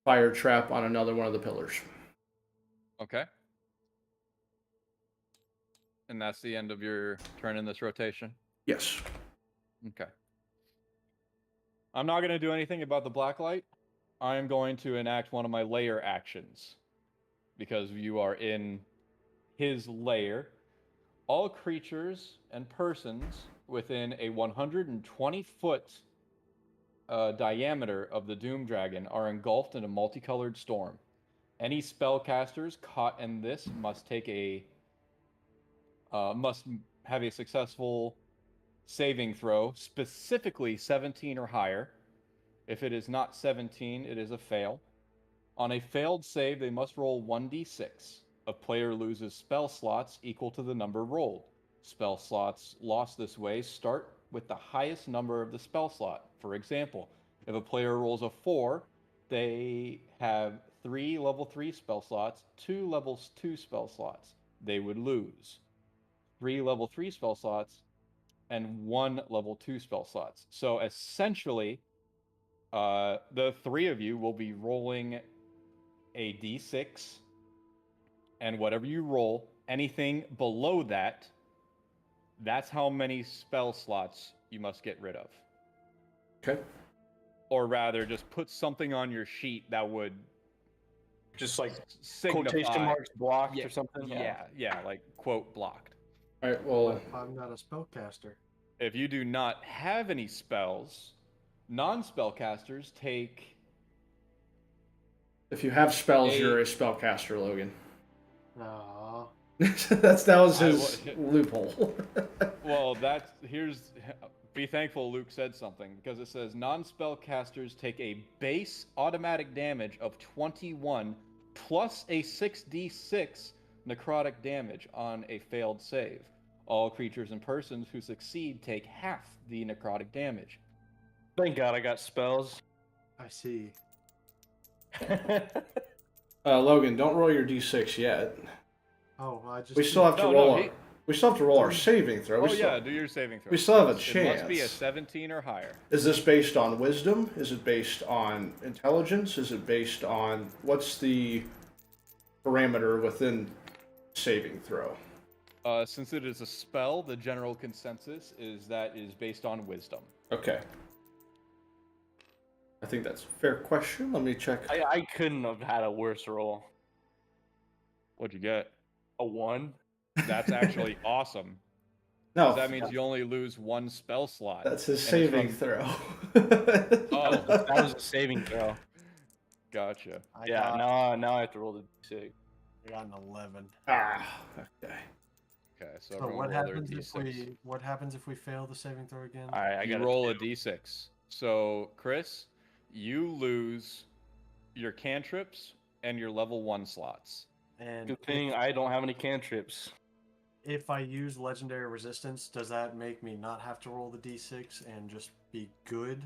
fire trap on another one of the pillars. Okay. And that's the end of your turn in this rotation? Yes. Okay. I'm not going to do anything about the black light. I'm going to enact one of my lair actions. Because you are in his lair. All creatures and persons within a 120-foot diameter of the Doom Dragon are engulfed in a multicolored storm. Any spellcasters caught in this must have a successful saving throw, specifically 17 or higher. If it is not 17, it is a fail. On a failed save, they must roll 1d6. A player loses spell slots equal to the number rolled. Spell slots lost this way start with the highest number of the spell slot. For example, if a player rolls a 4, they have 3 level 3 spell slots, 2 level 2 spell slots. They would lose 3 level 3 spell slots and 1 level 2 spell slots. So essentially, the 3 of you will be rolling a d6, and whatever you roll, anything below that, that's how many spell slots you must get rid of. Okay. Or rather, just put something on your sheet that would Just like signify quotation marks blocked yeah, or something. yeah, like quote blocked. All right. What Well, if I'm not a spellcaster? If you do not have any spells, non-spellcasters take if you have spells, A- you're a spellcaster, Logan. Aw. That was I his loophole. well, be thankful Luke said something, because it says non-spellcasters take a base automatic damage of 21 plus a 6d6 necrotic damage on a failed save. All creatures and persons who succeed take half the necrotic damage. Thank God I got spells. I see. Logan, don't roll your d6 yet. Oh, I just. We still have to No, roll. no, he- We still have to roll our saving throw. Oh We still, yeah, do your saving throw. we still have a It must be a chance. 17 or higher. Is this based on wisdom? Is it based on intelligence? Is it based on what's the parameter within saving throw? Since it is a spell, the general consensus is that it is based on wisdom. Okay. I think that's a fair question. Let me check. I couldn't have had a worse roll. What'd you get? A 1. That's actually awesome. No, 'Cause that means you only lose one spell slot. that's his and it's saving from- throw. Oh, That was a saving throw. gotcha. I Yeah, got, now I have to roll the d6. I got an 11. Ah, okay. Okay, so So everyone what roll their happens d6. what happens if we fail the saving throw again? All right, I You got roll a d6. So, Chris, you lose your cantrips and your level 1 slots. And Good thing I don't have any cantrips. if I use legendary resistance, does that make me not have to roll the d6 and just be good?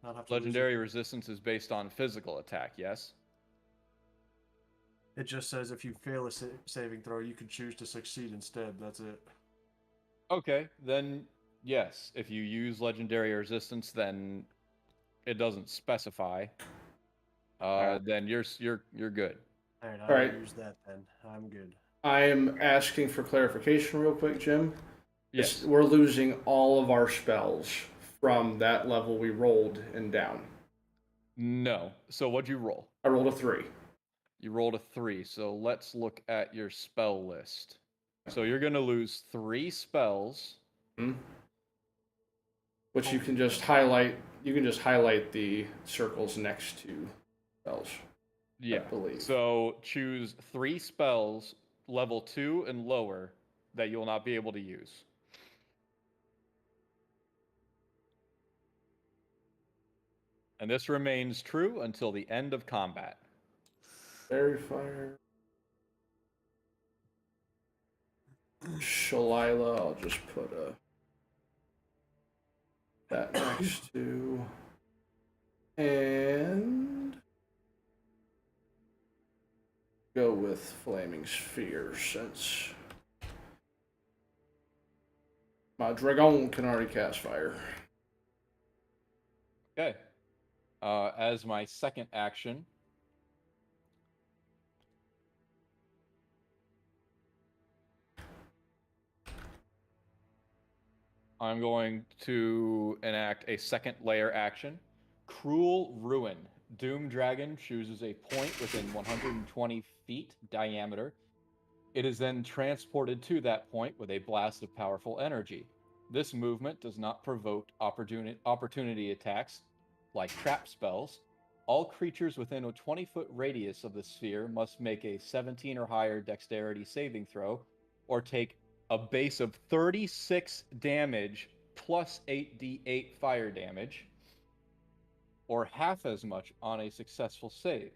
Not have to lose it? Legendary resistance is based on physical attack, yes? It just says if you fail a saving throw, you can choose to succeed instead. That's it. Okay, then yes. If you use legendary resistance, then it doesn't specify. Then you're good. All right, I'll All right. use that then. I'm good. I'm asking for clarification real quick, Jim. Yes. We're losing all of our spells from that level we rolled and down. No. So what'd you roll? I rolled a 3. You rolled a 3. So let's look at your spell list. So you're gonna lose 3 spells. Which you can just highlight. You can just highlight the circles next to spells. Yeah. believe. So choose 3 spells, level 2 and lower, that you will not be able to use. And this remains true until the end of combat. Fairy fire. Shalila, I'll just put that next to. And go with flaming sphere since my dragon can already cast fire. Okay. As my second action, I'm going to enact a second layer action. Cruel Ruin. Doom Dragon chooses a point within 120 feet diameter. It is then transported to that point with a blast of powerful energy. This movement does not provoke opportunity attacks like trap spells. All creatures within a 20-foot radius of the sphere must make a 17 or higher dexterity saving throw, or take a base of 36 damage plus 8d8 fire damage, or half as much on a successful save.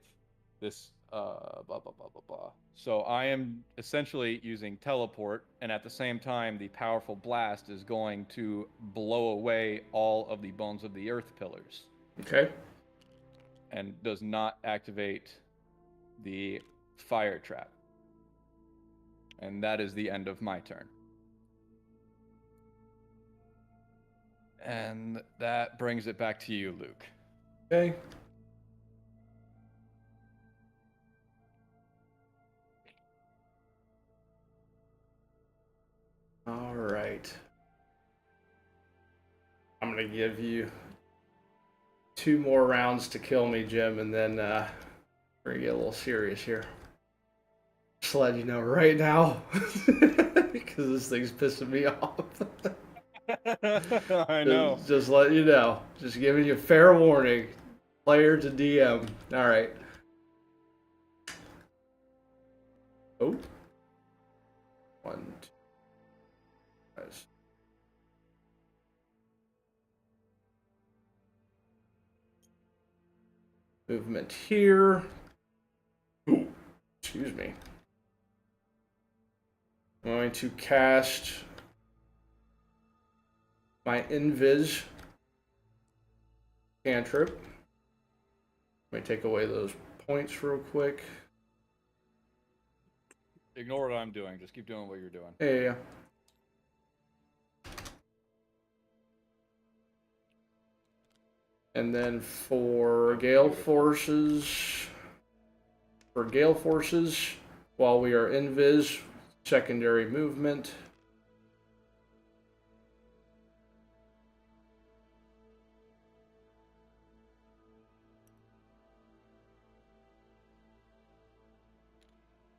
This blah blah blah blah blah. So I am essentially using teleport, and at the same time, the powerful blast is going to blow away all of the bones of the earth pillars, Okay. and does not activate the fire trap. And that is the end of my turn. And that brings it back to you, Luke. Okay. gonna give you 2 more rounds to kill me, Jim, and then we're gonna get a little serious here. Just let you know right now, because this thing's pissing me off. I know. Just let you know. Just giving you fair warning. Player to DM. All right. Oh. 1, 2. Nice. Movement here. Ooh. Excuse me. I'm going to cast my Invis cantrip. Let me take away those points real quick. Ignore what I'm doing. Just keep doing what you're doing. Yeah. And then for Gale Forces, while we are invis, secondary movement.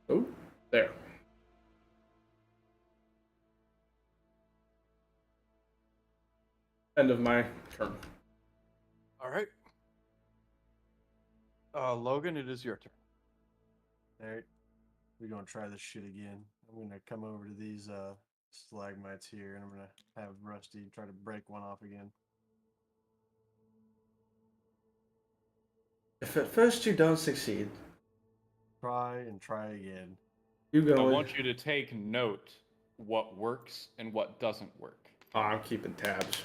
Oh, there. End of my turn. All right. Logan, it is your turn. Alright. We're gonna try this shit again. I'm gonna come over to these stalagmites here and I'm gonna have Rusty try to break one off again. If at first you don't succeed, Try and try again. you I go. want you to take note what works and what doesn't work. Oh, I'm keeping tabs.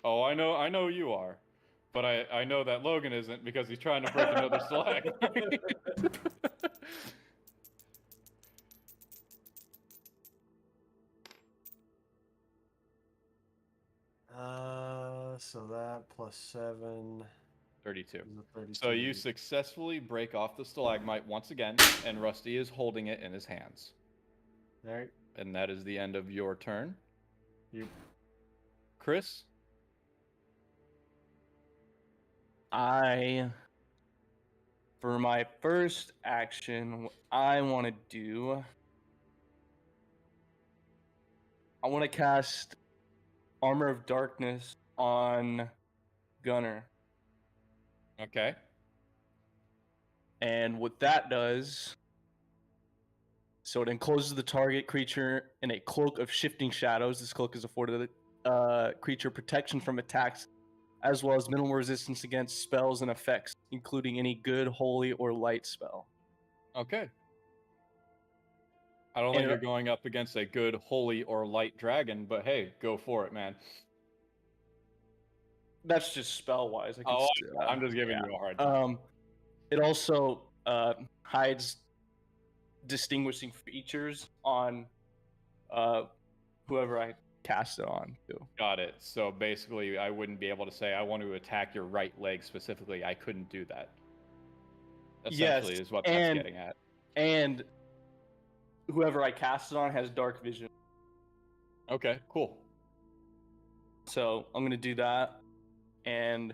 Oh, I know you are. But I know that Logan isn't because he's trying to break another slag. So that plus 7 32. is a 32. So you successfully break off the stalagmite once again, and Rusty is holding it in his hands. Alright. And that is the end of your turn. Yep. Chris? For my first action, what I want to do, I want to cast Armor of Darkness on Gunner. Okay. And what that does, so it encloses the target creature in a cloak of shifting shadows. This cloak is afforded the creature protection from attacks, as well as minimal resistance against spells and effects, including any good, holy, or light spell. Okay. I don't And think you're going up against a good, holy, or light dragon, but hey, go for it, man. That's just spell-wise. I'm just giving you a hard time. It also hides distinguishing features on whoever I cast it on, too. Got it. So basically, I wouldn't be able to say, I want to attack your right leg specifically. I couldn't do that. Essentially, is what that's getting at. And whoever I cast it on has dark vision. Okay, cool. So I'm going to do that. And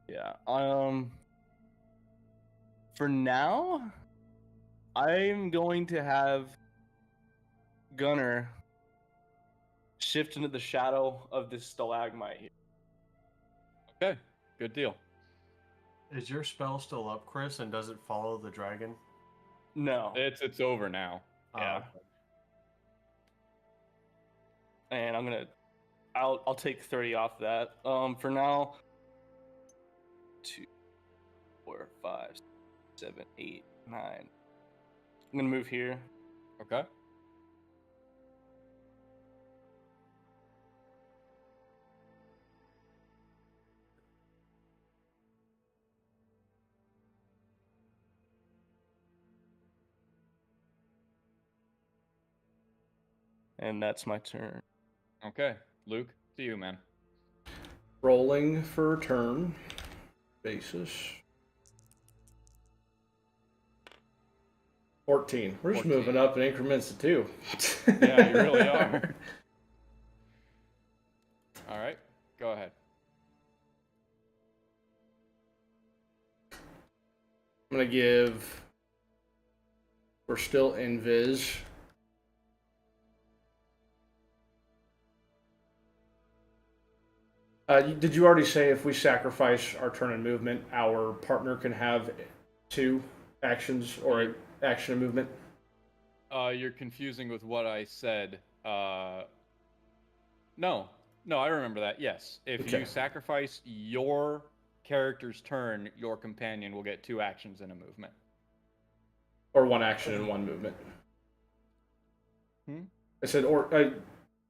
yeah, for now, I'm going to have Gunner shift into the shadow of this stalagmite here. Okay, good deal. Is your spell still up, Chris, and does it follow the dragon? No. It's over now. Yeah. And I'll take 30 off that. For now, 2, 4, 5, 7, 8, 9. I'm gonna move here. Okay. And that's my turn. Okay, Luke, to you, man. Rolling for turn basis. 14. We're just 14. moving up in increments of 2. Yeah, you really are. All right, go ahead. I'm gonna give. We're still in Viz. Did you already say if we sacrifice our turn and movement, our partner can have 2 actions or an action and movement? You're confusing with what I said. No, I remember that. Yes, if Okay. you sacrifice your character's turn, your companion will get 2 actions and a movement. Or 1 action and 1 movement. I said,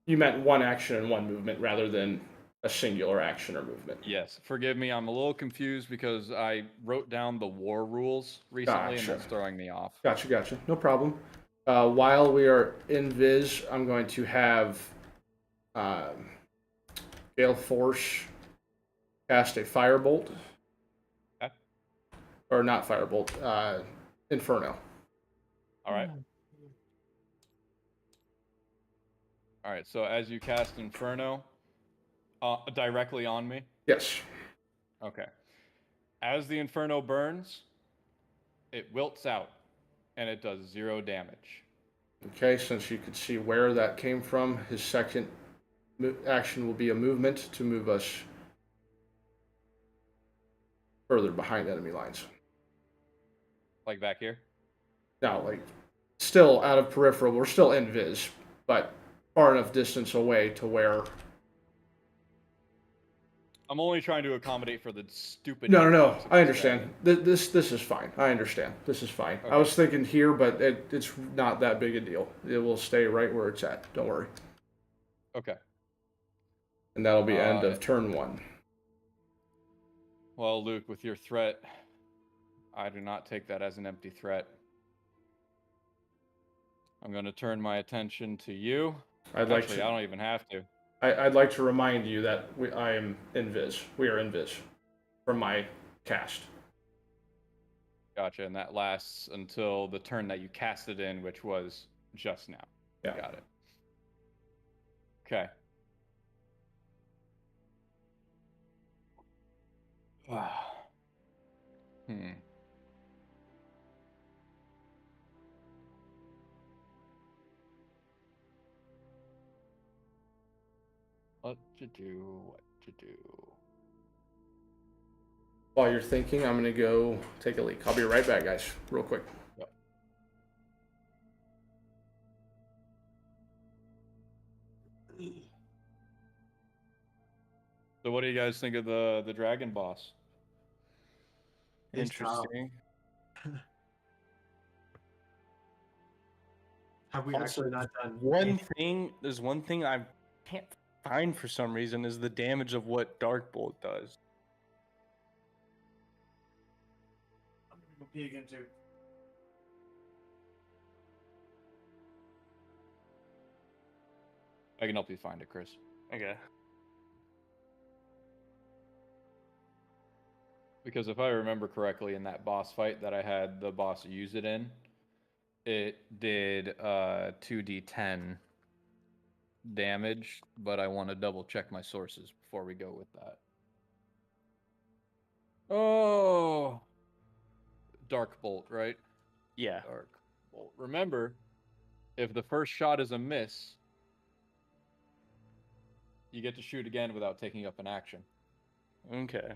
you meant 1 action and 1 movement rather than a singular action or movement. Yes, forgive me. I'm a little confused because I wrote down the war rules recently, and Gotcha. that's throwing me off. Gotcha. No problem. While we are in Viz, I'm going to have Gale Force cast a Firebolt. Okay. Or not Firebolt, Inferno. All right. All right, so as you cast Inferno directly on me? Yes. Okay. As the Inferno burns, it wilts out, and it does 0 damage. Okay, since you could see where that came from, his second action will be a movement to move us further behind enemy lines. Like back here? Now, like, still out of peripheral, we're still in Viz, but far enough distance away to where... I'm only trying to accommodate for the stupid... No, I understand. This is fine. I understand. This is fine. Okay. I was thinking here, but it's not that big a deal. It will stay right where it's at. Don't worry. Okay. And that'll be end of turn 1. Well, Luke, with your threat, I do not take that as an empty threat. I'm going to turn my attention to you. I don't even have to. I'd like to remind you that I am in Viz. We are in Viz from my cast. Gotcha, and that lasts until the turn that you cast it in, which was just now. Yeah. Got it. Okay. What to do. While you're thinking, I'm going to go take a leak. I'll be right back, guys, real quick. Yep. So what do you guys think of the dragon boss? He's tough. Interesting. Have we actually not done There's one thing I can't find for some reason is the damage of what Dark Bolt does. I'm gonna go pee again too. I can help you find it, Chris. Okay. Because if I remember correctly, in that boss fight that I had the boss use it in, it did 2d10 damage, but I want to double check my sources before we go with that. Oh, Dark Bolt, right? Yeah. Dark Bolt. Remember, if the first shot is a miss, you get to shoot again without taking up an action. Okay.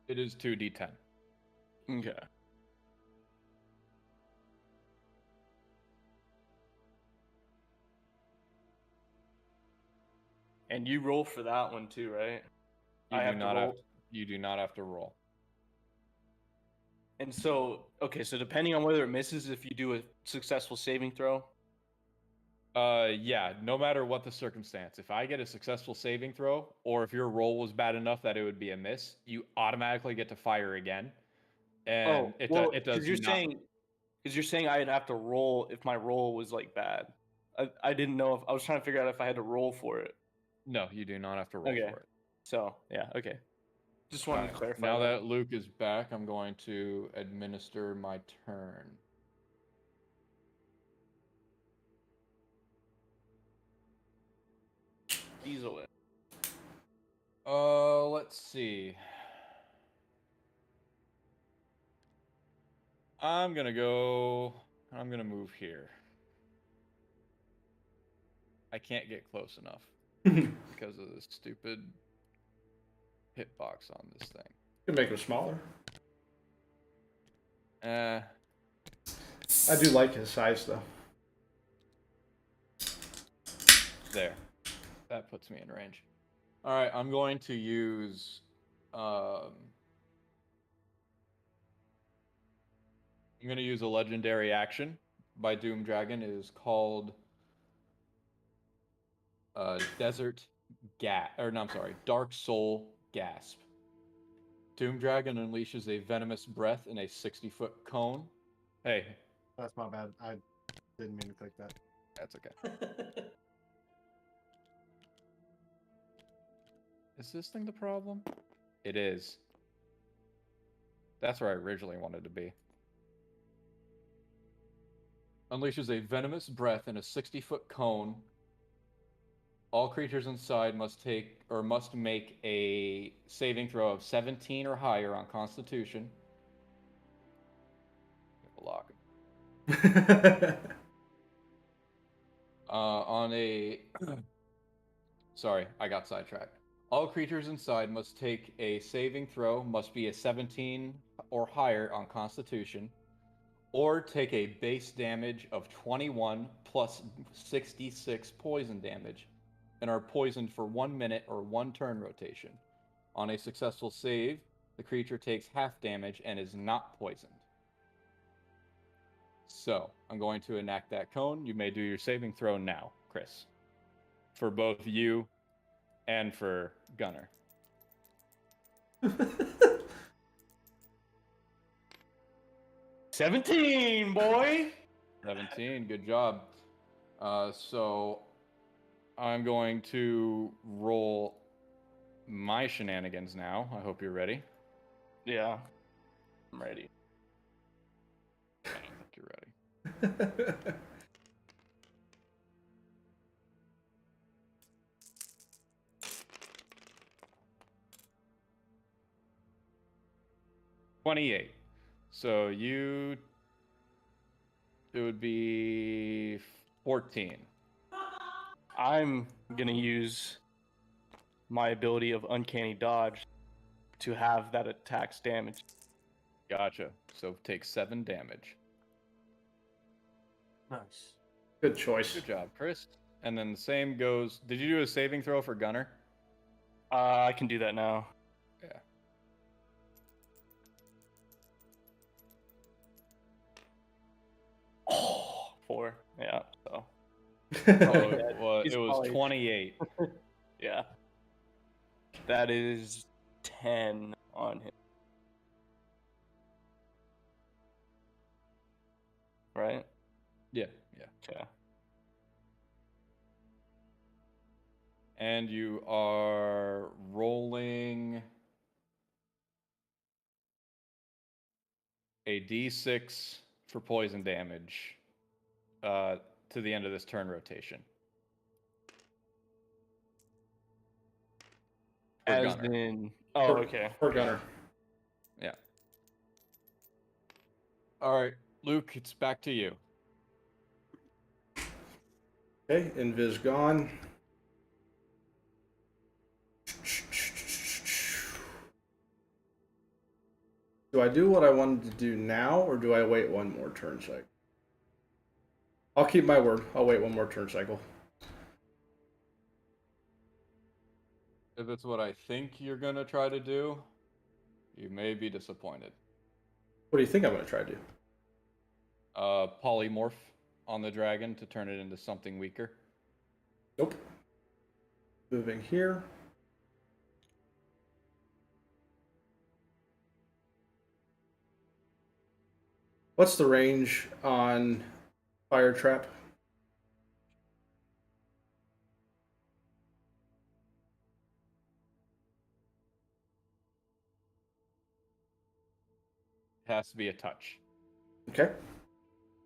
It is 2d10. Okay. And you roll for that one too, right? You do not have to roll. And so, okay, so depending on whether it misses, if you do a successful saving throw. Yeah, no matter what the circumstance, if I get a successful saving throw, or if your roll was bad enough that it would be a miss, you automatically get to fire again. And it does because Because you're saying I'd have to roll if my roll was like bad. I didn't know if I was trying to figure out if I had to roll for it. No, you do not have to roll Okay. for it. So yeah, okay. Just wanted Alright, to clarify. now that Luke is back, I'm going to administer my turn. Easily. Let's see. I'm gonna move here. I can't get close enough because of this stupid hitbox on this thing. You can make them smaller. Uh, I do like his size though. there. That puts me in range. Alright, I'm going to use I'm gonna use a legendary action by Doom Dragon. It is called Dark Soul Gasp. Doom Dragon unleashes a venomous breath in a 60-foot cone. Hey, That's my bad. I didn't mean to click that. that's okay. Is this thing the problem? It is. That's where I originally wanted to be. Unleashes a venomous breath in a 60-foot cone. All creatures inside must make a saving throw of 17 or higher on Constitution. Lock. Sorry, I got sidetracked. All creatures inside must take a saving throw, must be a 17 or higher on Constitution, or take a base damage of 21 plus 66 poison damage, and are poisoned for 1 minute or 1 turn rotation. On a successful save, the creature takes half damage and is not poisoned. So, I'm going to enact that cone. You may do your saving throw now, Chris. For both you and for Gunner. 17, boy. 17, good job. So I'm going to roll my shenanigans now. I hope you're ready. Yeah, I'm ready. I don't think you're ready. $28. So it would be 14. I'm gonna use my ability of uncanny dodge to have that attack's damage. Gotcha. So take 7 damage. Nice. Good choice. Good job, Chris. And then the same goes. Did you do a saving throw for Gunner? I can do that now. Yeah. Oh, 4. Yeah. So. Well, He's it was probably- 28. Yeah. That is 10 on him. Right? Yeah. Yeah. And you are rolling a d6 for poison damage to the end of this turn rotation. For As Gunner. in. Oh, For- okay. For Gunner. Yeah. All right, Luke, it's back to you. Okay, Invis gone. Do I do what I wanted to do now, or do I wait one more turn cycle? I'll keep my word. I'll wait one more turn cycle. If it's what I think you're gonna try to do, you may be disappointed. What do you think I'm going to try to do? Polymorph on the dragon to turn it into something weaker. Nope. Moving here. What's the range on fire trap? It has to be a touch. Okay.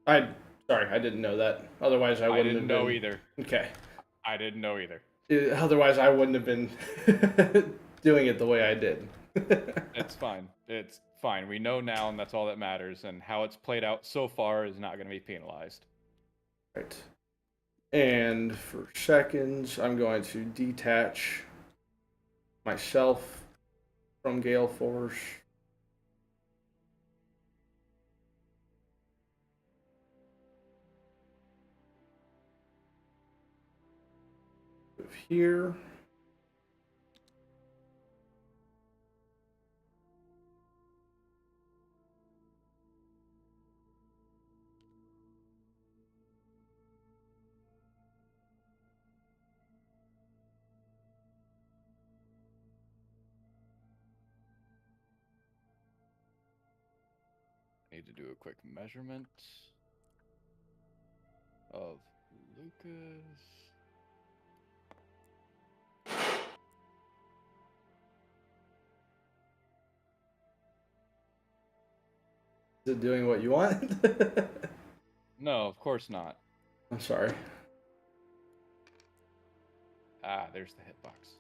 I sorry, I didn't know that. Otherwise, I I wouldn't didn't have know been. either. Okay. I didn't know either. Otherwise, I wouldn't have been doing it the way I did. It's fine. It's fine. We know now, and that's all that matters. And how it's played out so far is not going to be penalized. Right. And for seconds, I'm going to detach myself from Gale Force. Move here. Need to do a quick measurement of Lucas. Is it doing what you want? No, of course not. I'm sorry. Ah, there's the hitbox.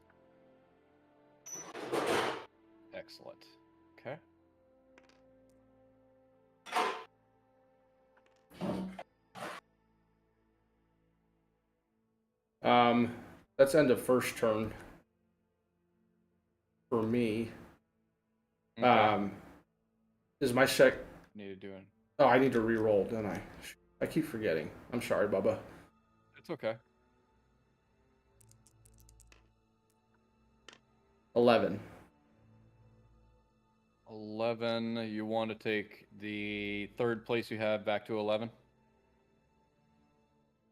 Excellent. Okay. That's end of first turn for me. Okay. Is my sec? Need to do it. Oh, I need to re-roll, don't I? I keep forgetting. I'm sorry, Bubba. It's okay. 11. 11. You want to take the third place you have back to 11?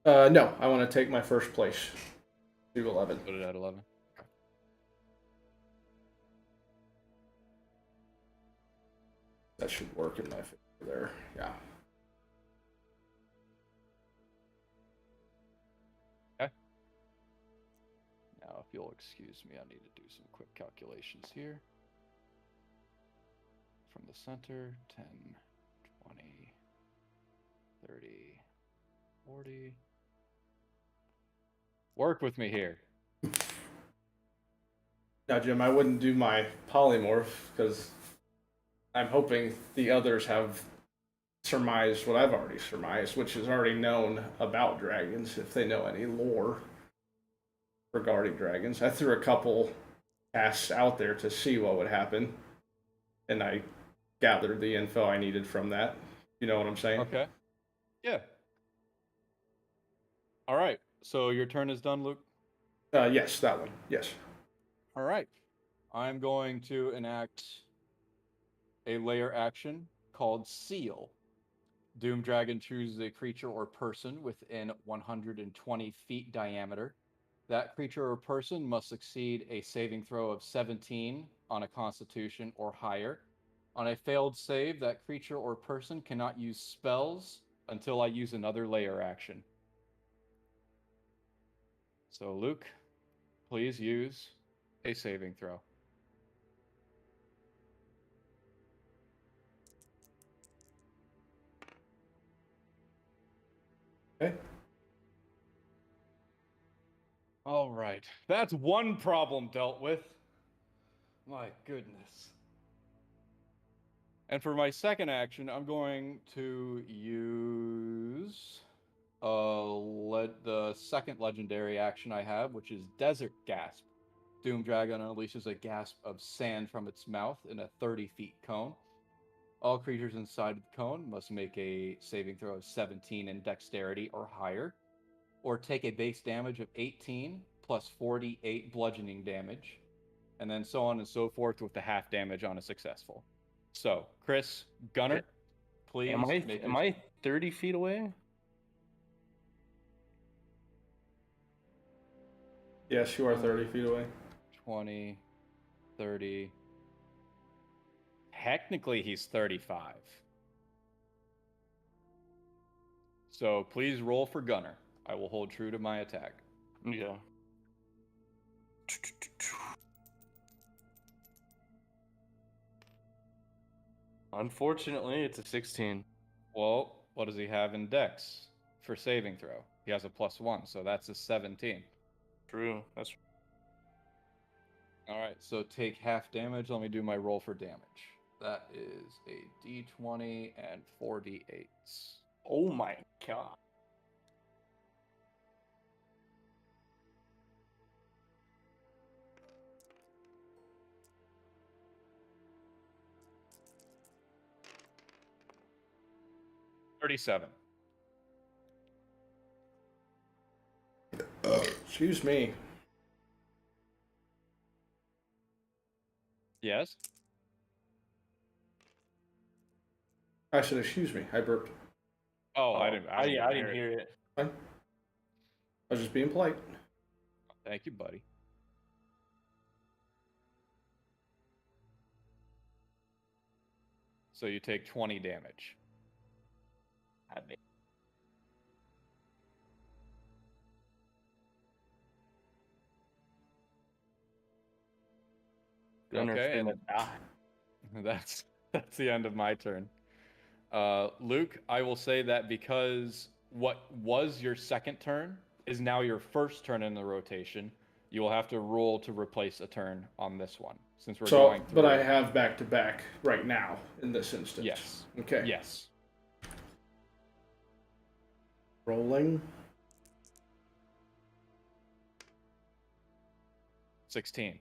No, I want to take my first place to 11. Put it at 11. Okay. That should work in my favor there. Yeah. Okay. Now, if you'll excuse me, I need to do some quick calculations here. From the center, 10, 20, 30, 40. Work with me here. Now, Jim, I wouldn't do my polymorph because I'm hoping the others have surmised what I've already surmised, which is already known about dragons, if they know any lore regarding dragons. I threw a couple casts out there to see what would happen, and I gathered the info I needed from that. You know what I'm saying? Okay. Yeah. All right. So your turn is done, Luke? Yes, that one. Yes. All right. I'm going to enact a layer action called Seal. Doom Dragon chooses a creature or person within 120 feet diameter. That creature or person must succeed a saving throw of 17 on a Constitution or higher. On a failed save, that creature or person cannot use spells until I use another layer action. So, Luke, please use a saving throw. Okay. All right. That's one problem dealt with. My goodness. And for my second action, I'm going to use the second legendary action I have, which is Desert Gasp. Doom Dragon unleashes a gasp of sand from its mouth in a 30-feet cone. All creatures inside the cone must make a saving throw of 17 in dexterity or higher, or take a base damage of 18 plus 48 bludgeoning damage, and then so on and so forth with the half damage on a successful. So, Chris, Gunner, please Am I 30 feet away? Yes, you are 30 feet away. 20, 30. Technically, he's 35. So please roll for Gunner. I will hold true to my attack. Yeah. Unfortunately, it's a 16. Well, what does he have in Dex for saving throw? He has a +1, so that's a 17. True. That's All right, so take half damage. Let me do my roll for damage. That is a d20 and 4d8s. oh my god. $37. Excuse me. Yes? I said, excuse me. I burped. Oh, I didn't. I even didn't hear it. Fine. I was just being polite. Thank you, buddy. So you take 20 damage. Gunner's Okay, gonna and die. that's the end of my turn. Luke, I will say that because what was your second turn is now your first turn in the rotation, you will have to roll to replace a turn on this one since we're going through. But I have back to back right now in this instance. Yes. Okay. Yes. Rolling. 16.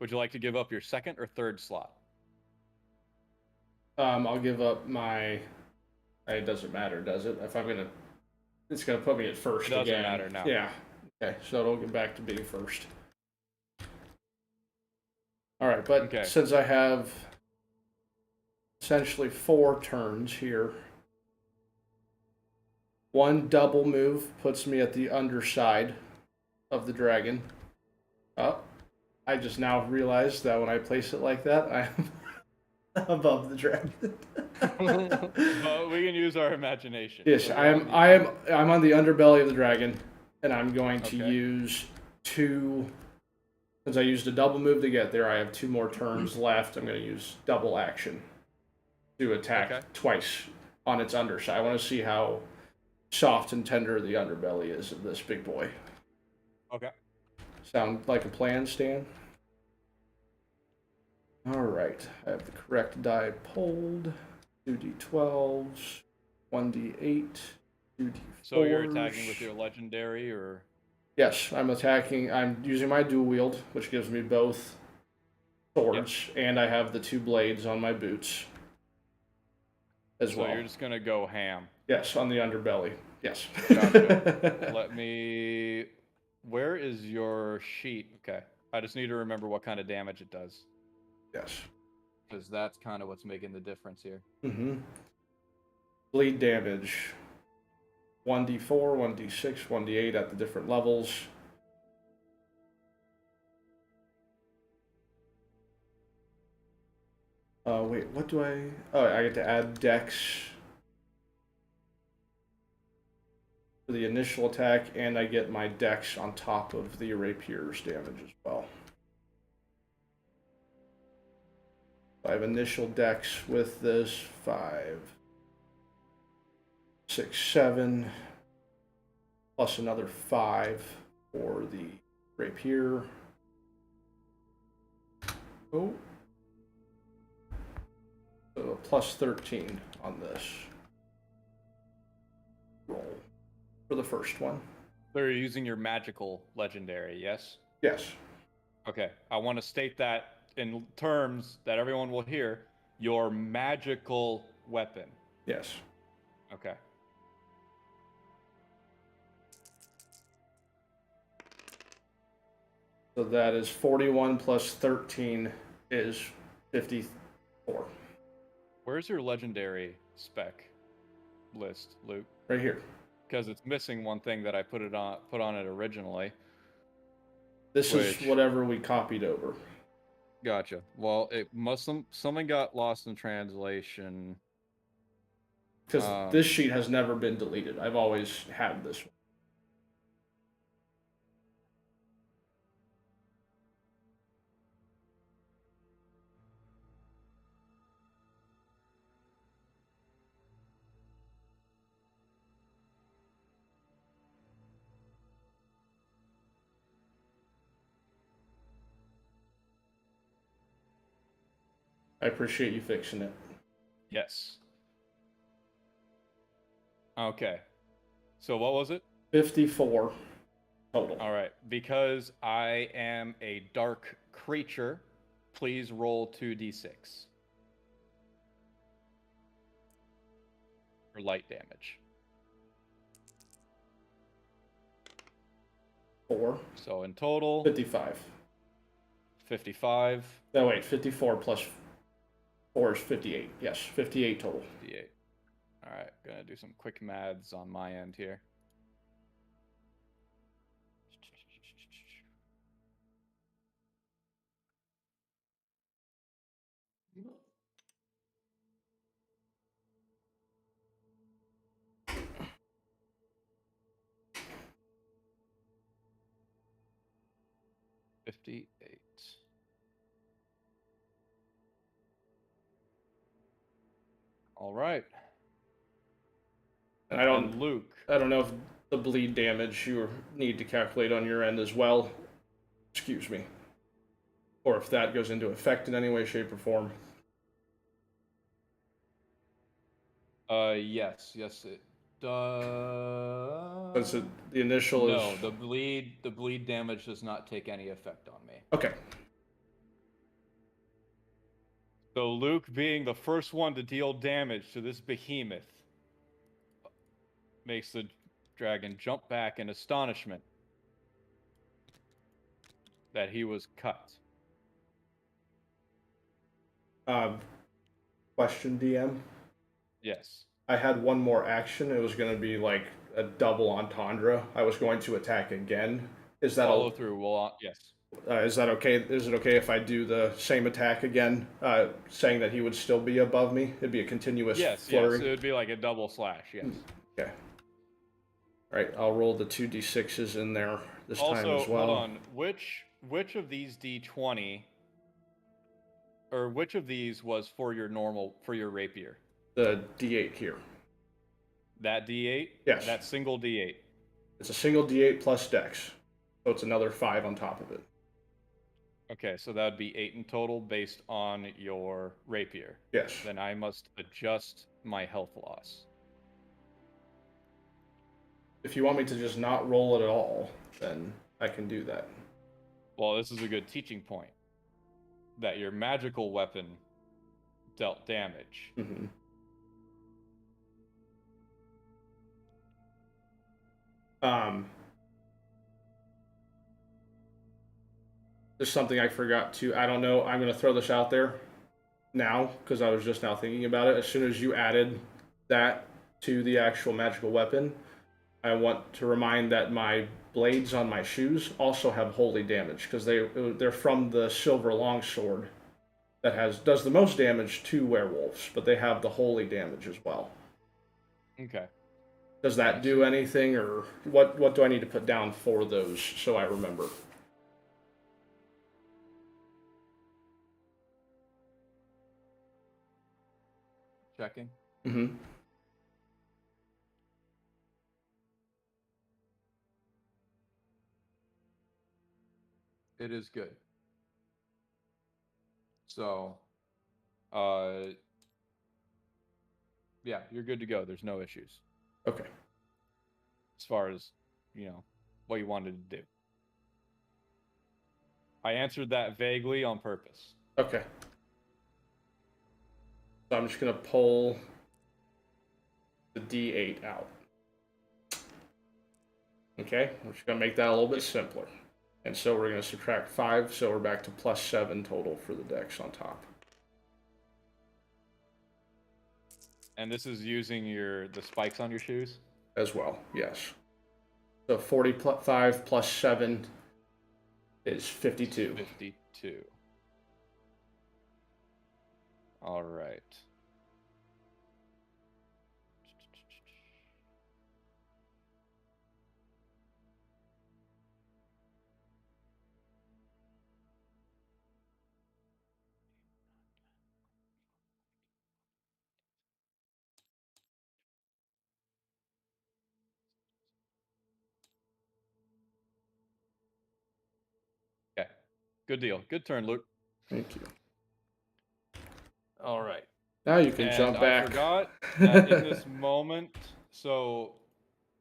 Would you like to give up your second or third slot? I'll give up my. It doesn't matter, does it? If I'm gonna, it's gonna put me at first It doesn't again. matter now. Yeah. Okay, so it'll get back to being first. All right, but Okay. since I have essentially 4 turns here, one double move puts me at the underside of the dragon. Oh, I just now realized that when I place it like that, I'm above the dragon. Well, we can use our imagination. Yes, So I'm on the underbelly of the dragon, and I'm going to Okay. use 2. Since I used a double move to get there, I have 2 more turns left. I'm going to use double action to attack Okay. twice on its underside. I want to see how soft and tender the underbelly is of this big boy. Okay. Sound like a plan, Stan? All right, I have the correct die pulled. 2d12s, 1d8, 2d4s. So you're attacking with your legendary, or Yes, I'm attacking. I'm using my dual wield, which gives me both swords, and I have the 2 blades on my boots as so well. you're just gonna go ham. Yes, on the underbelly. Yes. Gotcha. Let me. Where is your sheet? Okay. I just need to remember what kind of damage it does, Yes. because that's kind of what's making the difference here. Mm-hmm. Bleed damage. 1d4, 1d6, 1d8 at the different levels. Wait, what do I... Oh, I get to add dex for the initial attack, and I get my dex on top of the rapier's damage as well. I have initial dex with this 5, 6, 7, plus another 5 for the rapier. Oh. So a plus 13 on this roll for the first one. So you're using your magical legendary, yes? Yes. Okay. I want to state that in terms that everyone will hear. Your magical weapon. Yes. Okay. So that is 41 plus 13 is 54. Where's your legendary spec list, Luke? Right here. Because it's missing one thing that I put on it originally. This Which- is whatever we copied over. Gotcha. Well, it must something got lost in translation. Because this sheet has never been deleted. I've always had this one. I appreciate you fixing it. Yes. Okay. So what was it? 54 total. All right. Because I am a dark creature, please roll 2d6 for light damage. 4. So in total, 55. 55. No, wait, 54 plus 4 is 58. Yes, 58 total. 58. All right. Gonna do some quick maths on my end here. $58. All right. And And Luke. I don't know if the bleed damage you need to calculate on your end as well. Excuse me. Or if that goes into effect in any way, shape, or form. Yes, it does. Since the initial No, is... the bleed damage does not take any effect on me. Okay. So Luke, being the first one to deal damage to this behemoth, makes the dragon jump back in astonishment that he was cut. Question, DM? Yes. I had one more action. It was going to be like a double entendre. I was going to attack again. Is that Follow through? Well, yes. Is that okay? Is it okay if I do the same attack again, saying that he would still be above me? It'd be a continuous flurry. Yes, it would be like a double slash. Yes. Okay. All right, I'll roll the 2d6s in there this time as well. Hold on. Which of these d20, or which of these was for your rapier? The d8 here. That d8? Yes. That single d8. It's a single d8 plus dex, so it's another 5 on top of it. Okay, so that would be 8 in total based on your rapier. Yes. Then I must adjust my health loss. If you want me to just not roll it at all, then I can do that. Well, this is a good teaching point. That your magical weapon dealt damage. Mm-hmm. There's something I forgot to. I don't know. I'm going to throw this out there now because I was just now thinking about it. As soon as you added that to the actual magical weapon, I want to remind that my blades on my shoes also have holy damage because they're from the silver longsword that does the most damage to werewolves, but they have the holy damage as well. Okay. Does that do anything, or what do I need to put down for those so I remember? Checking. Mm-hmm. It is good. So, yeah, you're good to go. There's no issues. Okay. As far as, what you wanted to do. I answered that vaguely on purpose. Okay. So I'm just going to pull the D8 out. Okay, we're just going to make that a little bit simpler. And so we're going to subtract 5, so we're back to plus 7 total for the dex on top. And this is using the spikes on your shoes? As well, yes. So 45 plus 7 is 52. 52. All right. Good deal. Good turn, Luke. Thank you. All right. Now you can And jump back. I forgot that in this moment, so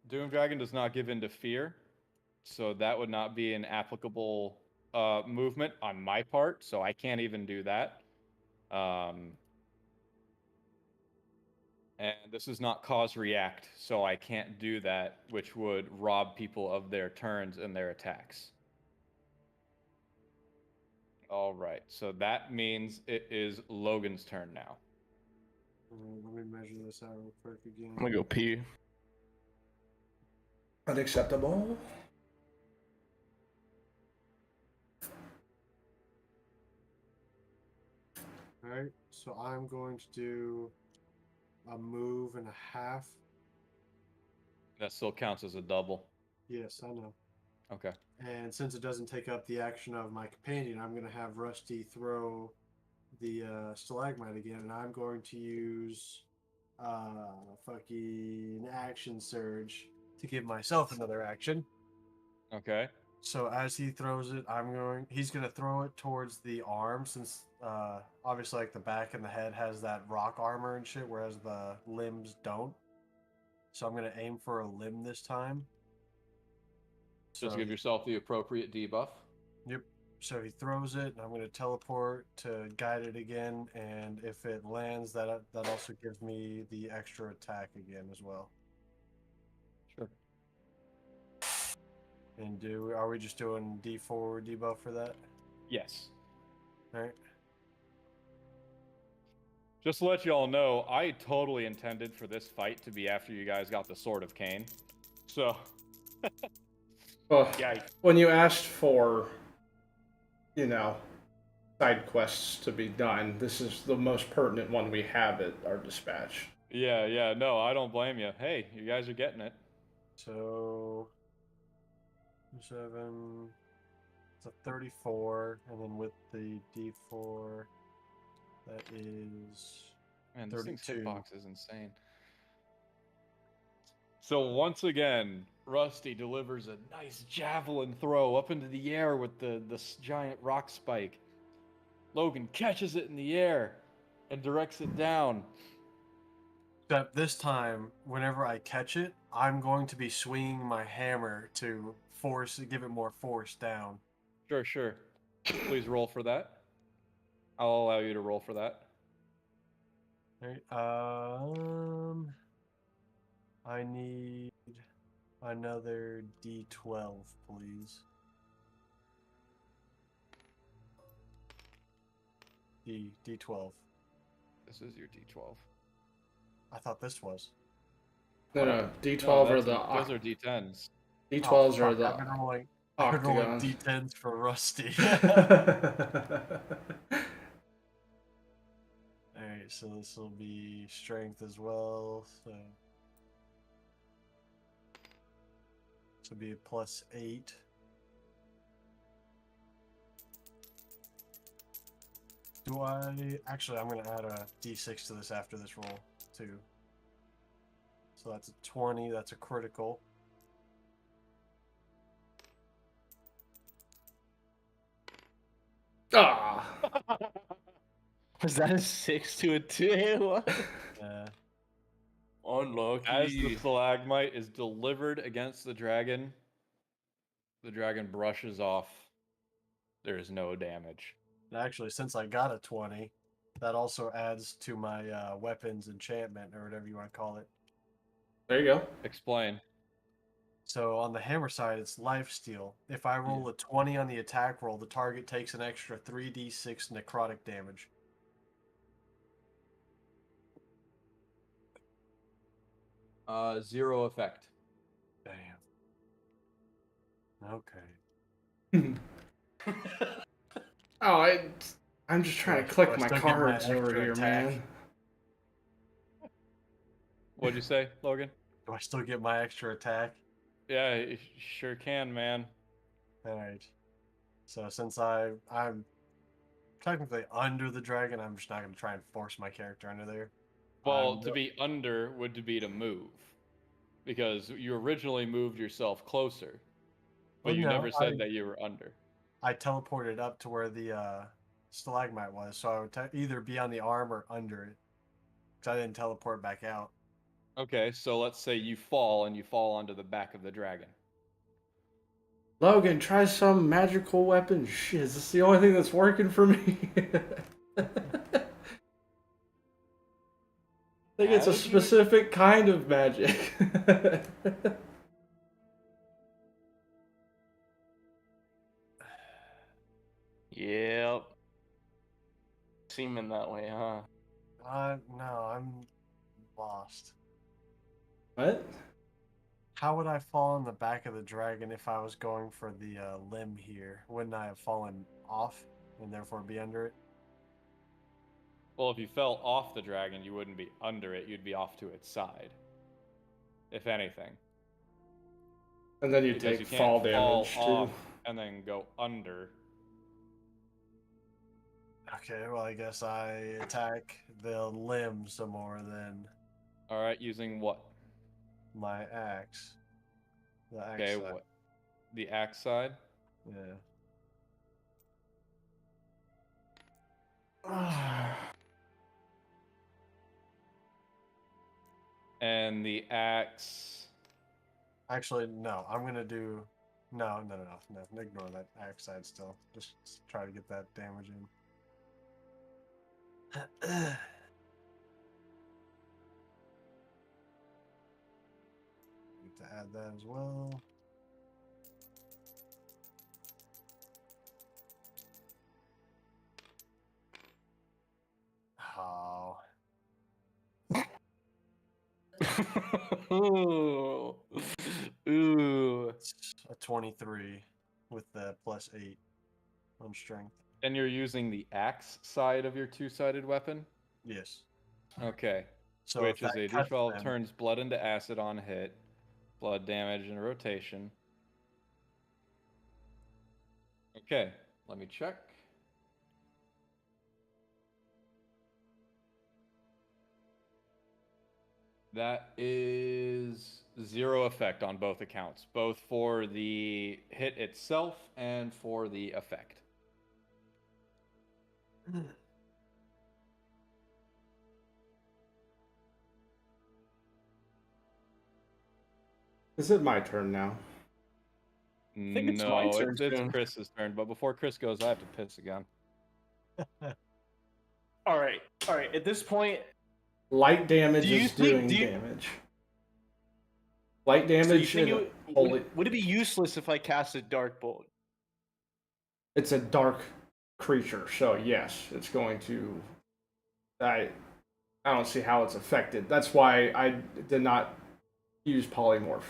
Doom Dragon does not give in to fear, so that would not be an applicable movement on my part, so I can't even do that. And this is not cause react, so I can't do that, which would rob people of their turns and their attacks. All right, so that means it is Logan's turn now. Let me measure this out real quick again. I'm gonna go pee. Unacceptable. Alright, so I'm going to do a move and a half. That still counts as a double. Yes, I know. Okay. And since it doesn't take up the action of my companion, I'm going to have Rusty throw the stalagmite again, and I'm going to use fucking action surge to give myself another action. Okay. So as he throws it, he's going to throw it towards the arm, since obviously like the back and the head has that rock armor and shit, whereas the limbs don't. So I'm going to aim for a limb this time. Just So give yourself the appropriate debuff. Yep. So he throws it, and I'm going to teleport to guide it again. And if it lands, that also gives me the extra attack again as well. Sure. And are we just doing D4 debuff for that? Yes. All right. Just to let you all know, I totally intended for this fight to be after you guys got the Sword of Cain. So, Well, yeah. when you asked for, side quests to be done, this is the most pertinent one we have at our dispatch. Yeah, no, I don't blame you. Hey, you guys are getting it. So 7. It's a 34, and then with the D4, that is Man, this thing's 32. hitbox is insane. So once again, Rusty delivers a nice javelin throw up into the air with this giant rock spike. Logan catches it in the air and directs it down. Except this time, whenever I catch it, I'm going to be swinging my hammer to give it more force down. Sure. Please roll for that. I'll allow you to roll for that. All right. I need another D12, please. D12. This is your D12. I thought this was. No, D12 No, are those are D10s. D12s are the I've been rolling octagons. D10s for Rusty. Alright, so this will be strength as well. So this will be a +8. Actually, I'm going to add a D6 to this after this roll, too. So that's a 20. That's a critical. Ah. Was that a 6 to a 2? Unlucky. As the stalagmite is delivered against the dragon brushes off. There is no damage. Actually, since I got a 20, that also adds to my weapons enchantment, or whatever you want to call it. There you go. Explain. So on the hammer side, it's lifesteal. If I roll a 20 on the attack roll, the target takes an extra 3d6 necrotic damage. Zero effect. Damn. Okay. Oh, I'm just trying to click my still get my cards over extra here, attack? man. What'd you say, Logan? Do I still get my extra attack? Yeah, you sure can, man. Alright. So since I'm technically under the dragon, I'm just not going to try and force my character under there. Well, to be under would be to move. Because you originally moved yourself closer. But Well, you no, never said that you were under. I teleported up to where the stalagmite was, so I would either be on the arm or under it. Because I didn't teleport back out. Okay, so let's say you fall and you fall onto the back of the dragon. Logan, try some magical weapon. Shit, this is the only thing that's working for me. I think it's a specific kind of magic. Yep. Seeming that way, huh? No, I'm lost. What? How would I fall on the back of the dragon if I was going for the limb here? Wouldn't I have fallen off and therefore be under it? Well, if you fell off the dragon, you wouldn't be under it, you'd be off to its side. If anything. And then you Because take you can't fall fall damage off too. and then go under. Okay, well, I guess I attack the limb some more than Alright, using what? my axe. The axe Okay, side. what? The axe side? Yeah. And the axe. Actually, no. I'm gonna do. No. Ignore that axe side still. Just try to get that damage in. Need to add that as well. Oh. Ooh. Ooh. It's a 23 with the +8 on strength. And you're using the axe side of your two-sided weapon? Yes. Okay. So Which if is a that cuts d12 them- turns blood into acid on hit. Blood damage and rotation. Okay, let me check. That is 0 effect on both accounts, both for the hit itself and for the effect. Is it my turn now? think it's my turn it's soon. Chris's turn, but before Chris goes, I have to piss again. All right. At this point, Light damage Do you is think- doing do you- damage. Light so you damage think and holy. would it be useless if I cast a dark bolt? It's a dark creature, so yes, it's going to. I don't see how it's affected. That's why I did not use polymorph.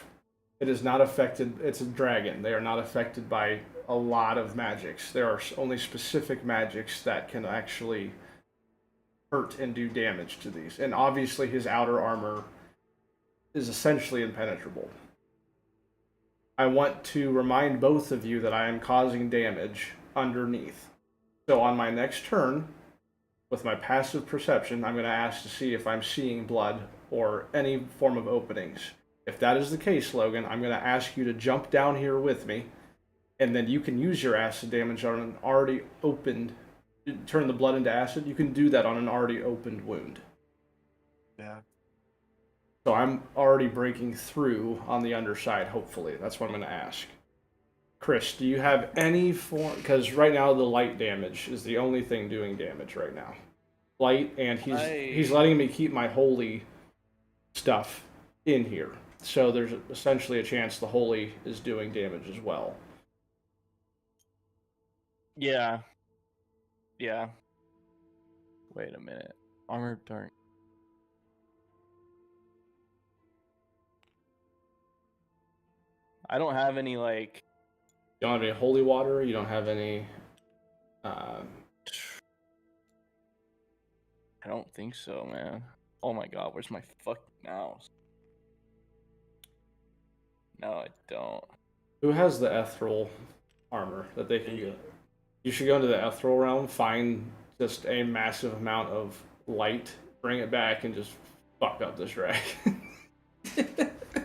It is not affected. It's a dragon. They are not affected by a lot of magics. There are only specific magics that can actually hurt and do damage to these. And obviously, his outer armor is essentially impenetrable. I want to remind both of you that I am causing damage underneath. So on my next turn, with my passive perception, I'm going to ask to see if I'm seeing blood or any form of openings. If that is the case, Logan, I'm going to ask you to jump down here with me, and then you can use your acid damage on an already opened. Turn the blood into acid. You can do that on an already opened wound. Yeah. So I'm already breaking through on the underside, hopefully. That's what I'm going to ask. Chris, do you have any form... Because right now the light damage is the only thing doing damage right now. Light, and he's letting me keep my holy stuff in here. So there's essentially a chance the holy is doing damage as well. Yeah. Wait a minute. Armor dark. I don't have any like. You don't have any holy water? You don't have any... I don't think so, man. Oh my god, where's my fucking mouse? No, I don't. Who has the ethereal armor that they can get? You should go into the ethereal realm, find just a massive amount of light, bring it back, and just fuck up this dragon.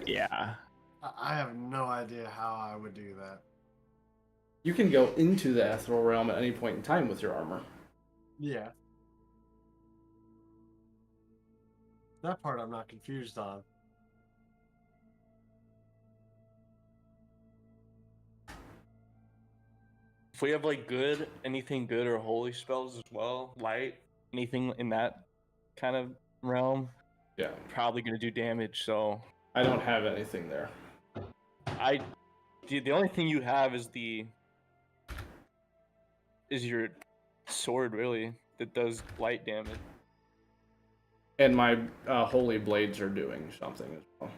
Yeah. I have no idea how I would do that. You can go into the ethereal realm at any point in time with your armor. Yeah. That part I'm not confused on. If we have like anything good or holy spells as well, light, anything in that kind of realm, Yeah. probably gonna do damage. So I don't have anything there. the only thing you have is your sword really that does light damage. And my holy blades are doing something as well.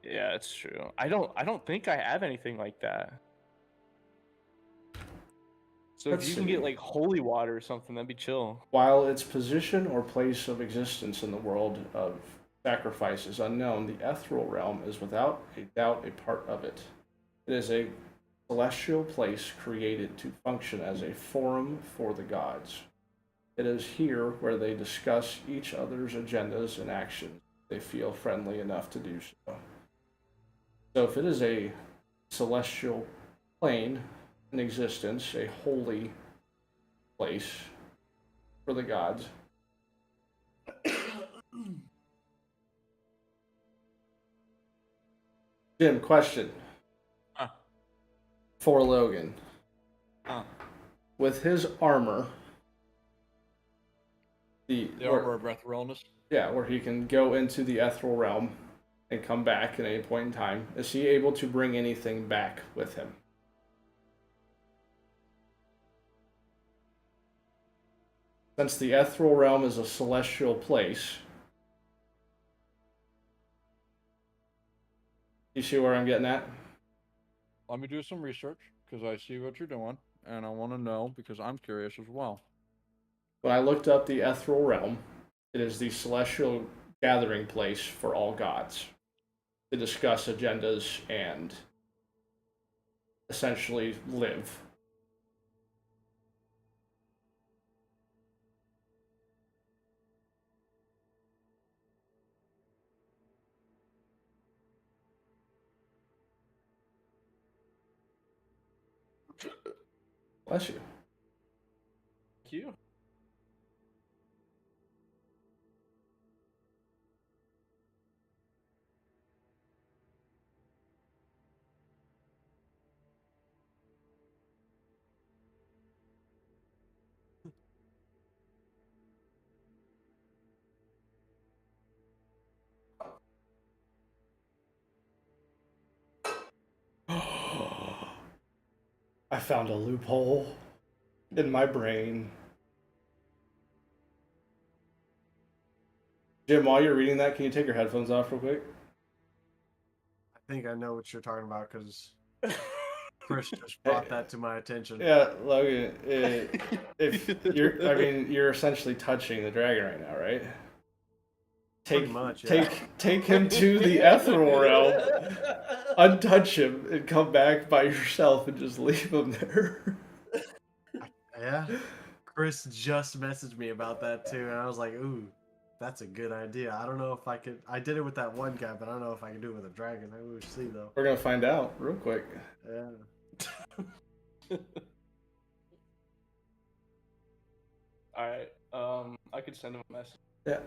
Yeah, it's true. I don't think I have anything like that. So Let's if you can see. get like holy water or something, that'd be chill. While its position or place of existence in the world of sacrifice is unknown, the ethereal realm is without a doubt a part of it. It is a celestial place created to function as a forum for the gods. It is here where they discuss each other's agendas and actions. They feel friendly enough to do so. So if it is a celestial plane in existence, a holy place for the gods, Jim, question for Logan. With his armor, The armor of etherealness. yeah, where he can go into the ethereal realm and come back at any point in time, is he able to bring anything back with him? Since the ethereal realm is a celestial place, you see where I'm getting at? Let me do some research because I see what you're doing, and I want to know because I'm curious as well. When I looked up the ethereal realm, it is the celestial gathering place for all gods to discuss agendas and essentially live. Bless you. Thank you. I found a loophole in my brain. Jim, while you're reading that, can you take your headphones off real quick? I think I know what you're talking about because Chris just brought that to my attention. Yeah, Logan, if you're essentially touching the dragon right now, right? Pretty much, yeah. Take him to the ethereal realm, untouch him, and come back by yourself and just leave him there. Yeah. Chris just messaged me about that too, and I was like, ooh, that's a good idea. I don't know if I could. I did it with that one guy, but I don't know if I can do it with a dragon. I will see though. We're gonna find out real quick. Yeah. All right. I could send him a message. Yeah.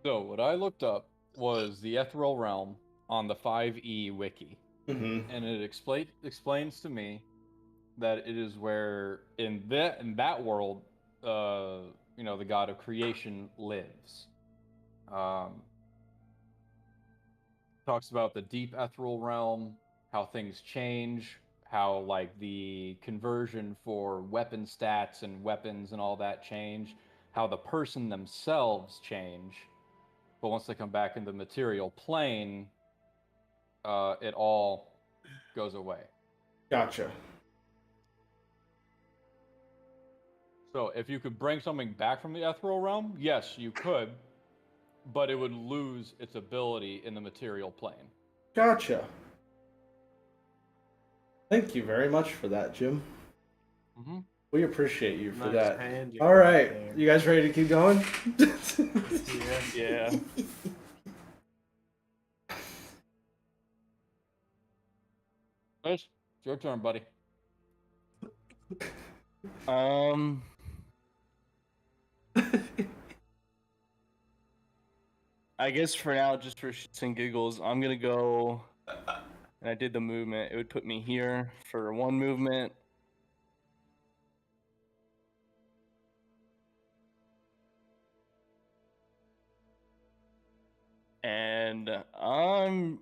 So what I looked up was the ethereal realm on the 5e wiki, Mm-hmm. and it explains to me that it is where in that world, the god of creation lives. Talks about the deep ethereal realm, how things change, how like the conversion for weapon stats and weapons and all that change, how the person themselves change, but once they come back in the material plane, it all goes away. Gotcha. So if you could bring something back from the ethereal realm, yes, you could, but it would lose its ability in the material plane. Gotcha. Thank you very much for that, Jim. Mm-hmm. We appreciate you for Nice that. hand you All got right, there. you guys ready to keep going? Yeah. Yeah. Chris, it's your turn, buddy. I guess for now, just for shits and giggles, I'm gonna go. And I did the movement. It would put me here for one movement. And I'm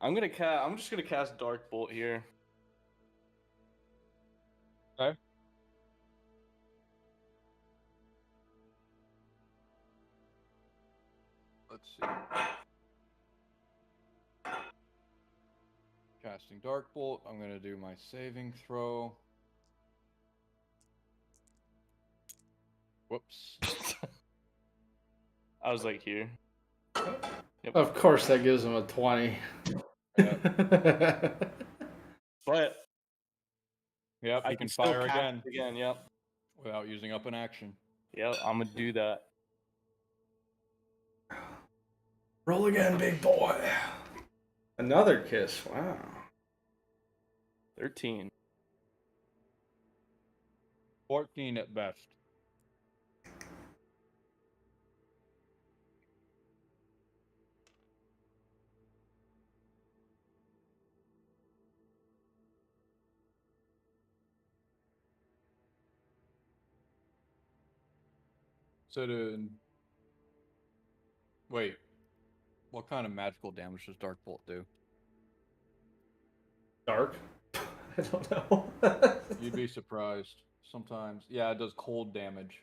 just gonna cast Dark Bolt here. Okay. Let's see. Casting Dark Bolt. I'm going to do my saving throw. Whoops. I was like here. Of course, that gives him a 20. But Yep, I you can still fire cast again it again. Yep. without using up an action. Yep. I'm gonna do that. Roll again, big boy. Another kiss. Wow. 13. 14 at best. So wait, what kind of magical damage does Dark Bolt do? Dark? I don't know. You'd be surprised. Sometimes. Yeah, it does cold damage.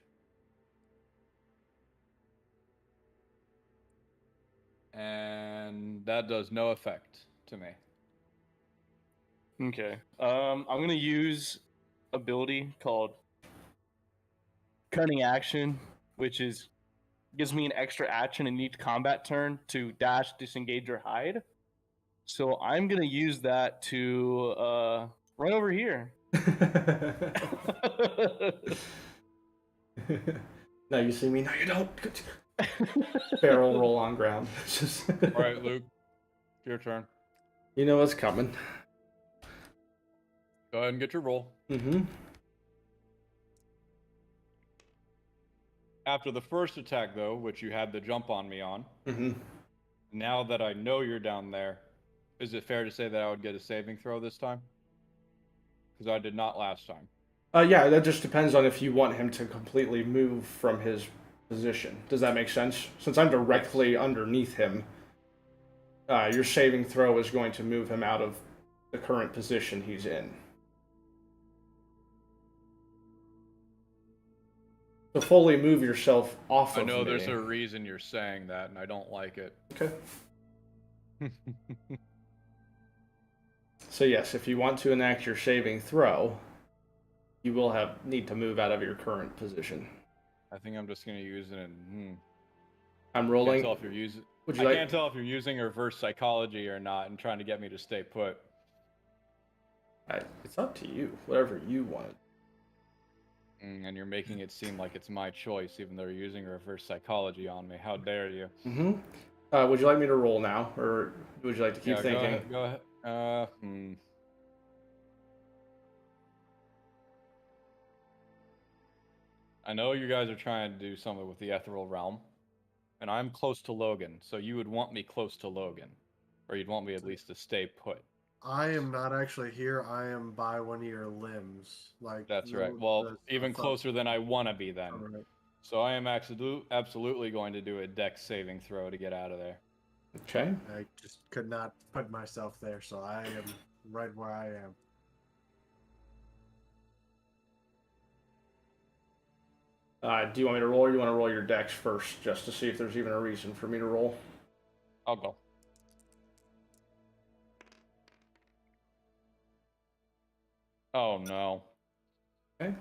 And that does no effect to me. Okay. I'm gonna use ability called Cunning Action, which gives me an extra action in each combat turn to dash, disengage, or hide. So I'm gonna use that to run over here. Now you see me, now you don't. Barrel roll on ground. It's just All right, Luke, your turn. You know what's coming. Go ahead and get your roll. Mm-hmm. After the first attack, though, which you had the jump on me on, Mm-hmm. now that I know you're down there, is it fair to say that I would get a saving throw this time? Because I did not last time. Yeah, that just depends on if you want him to completely move from his position. Does that make sense? Since I'm directly underneath him, your saving throw is going to move him out of the current position he's in. To fully move yourself off of I know me. there's a reason you're saying that, and I don't like it. Okay. So yes, if you want to enact your saving throw, you will need to move out of your current position. I think I'm just going to use it in... I'm I rolling. can't tell if you're using... Would you I like? can't tell if you're using reverse psychology or not and trying to get me to stay put. It's up to you. Whatever you want. And you're making it seem like it's my choice, even though you're using reverse psychology on me. How dare you? Mm-hmm. Would you like me to roll now, or would you like to keep thinking? Go ahead. I know you guys are trying to do something with the ethereal realm, and I'm close to Logan, so you would want me close to Logan, or you'd want me at least to stay put. I am not actually here. I am by one of your limbs. Like That's right. Well, even closer than I want to be then. Right. So I am absolutely going to do a dex saving throw to get out of there. Okay. I just could not put myself there, so I am right where I am. Do you want me to roll, or do you want to roll your dex first, just to see if there's even a reason for me to roll? I'll go. Oh no. Okay.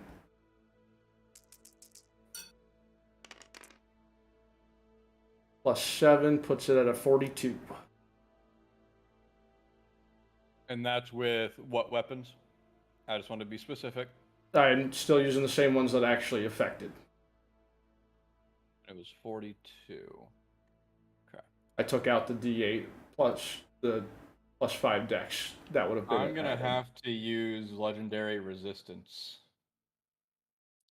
+7 puts it at a 42. And that's with what weapons? I just want to be specific. I'm still using the same ones that actually affected. It was 42. I took out the D8 plus the +5 dex. That would have been. I'm gonna have to use legendary resistance.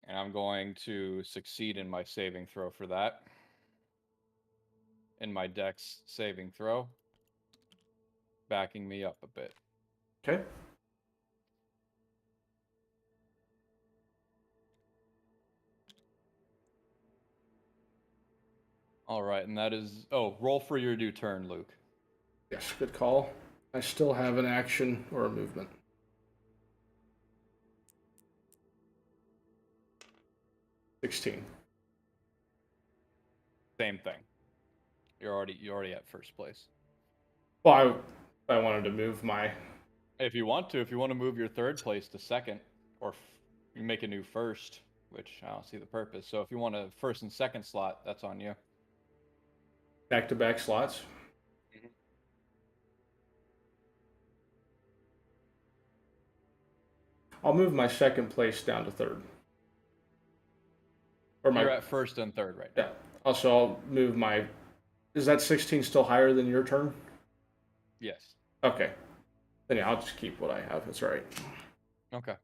And I'm going to succeed in my saving throw for that. In my dex saving throw. Backing me up a bit. Okay. Alright, and that is... Oh, roll for your new turn, Luke. Yes, good call. I still have an action or a movement. $16. Same thing. You're already at first place. Well, I wanted to move my. If you want to move your third place to second, or you make a new first, which I don't see the purpose. So if you want a first and second slot, that's on you. Back-to-back slots. I'll move my second place down to third. Or You're at first and third right now. Yeah. Also, I'll move my. Is that 16 still higher than your turn? Yes. Okay. Then yeah, I'll just keep what I have. That's right. Okay.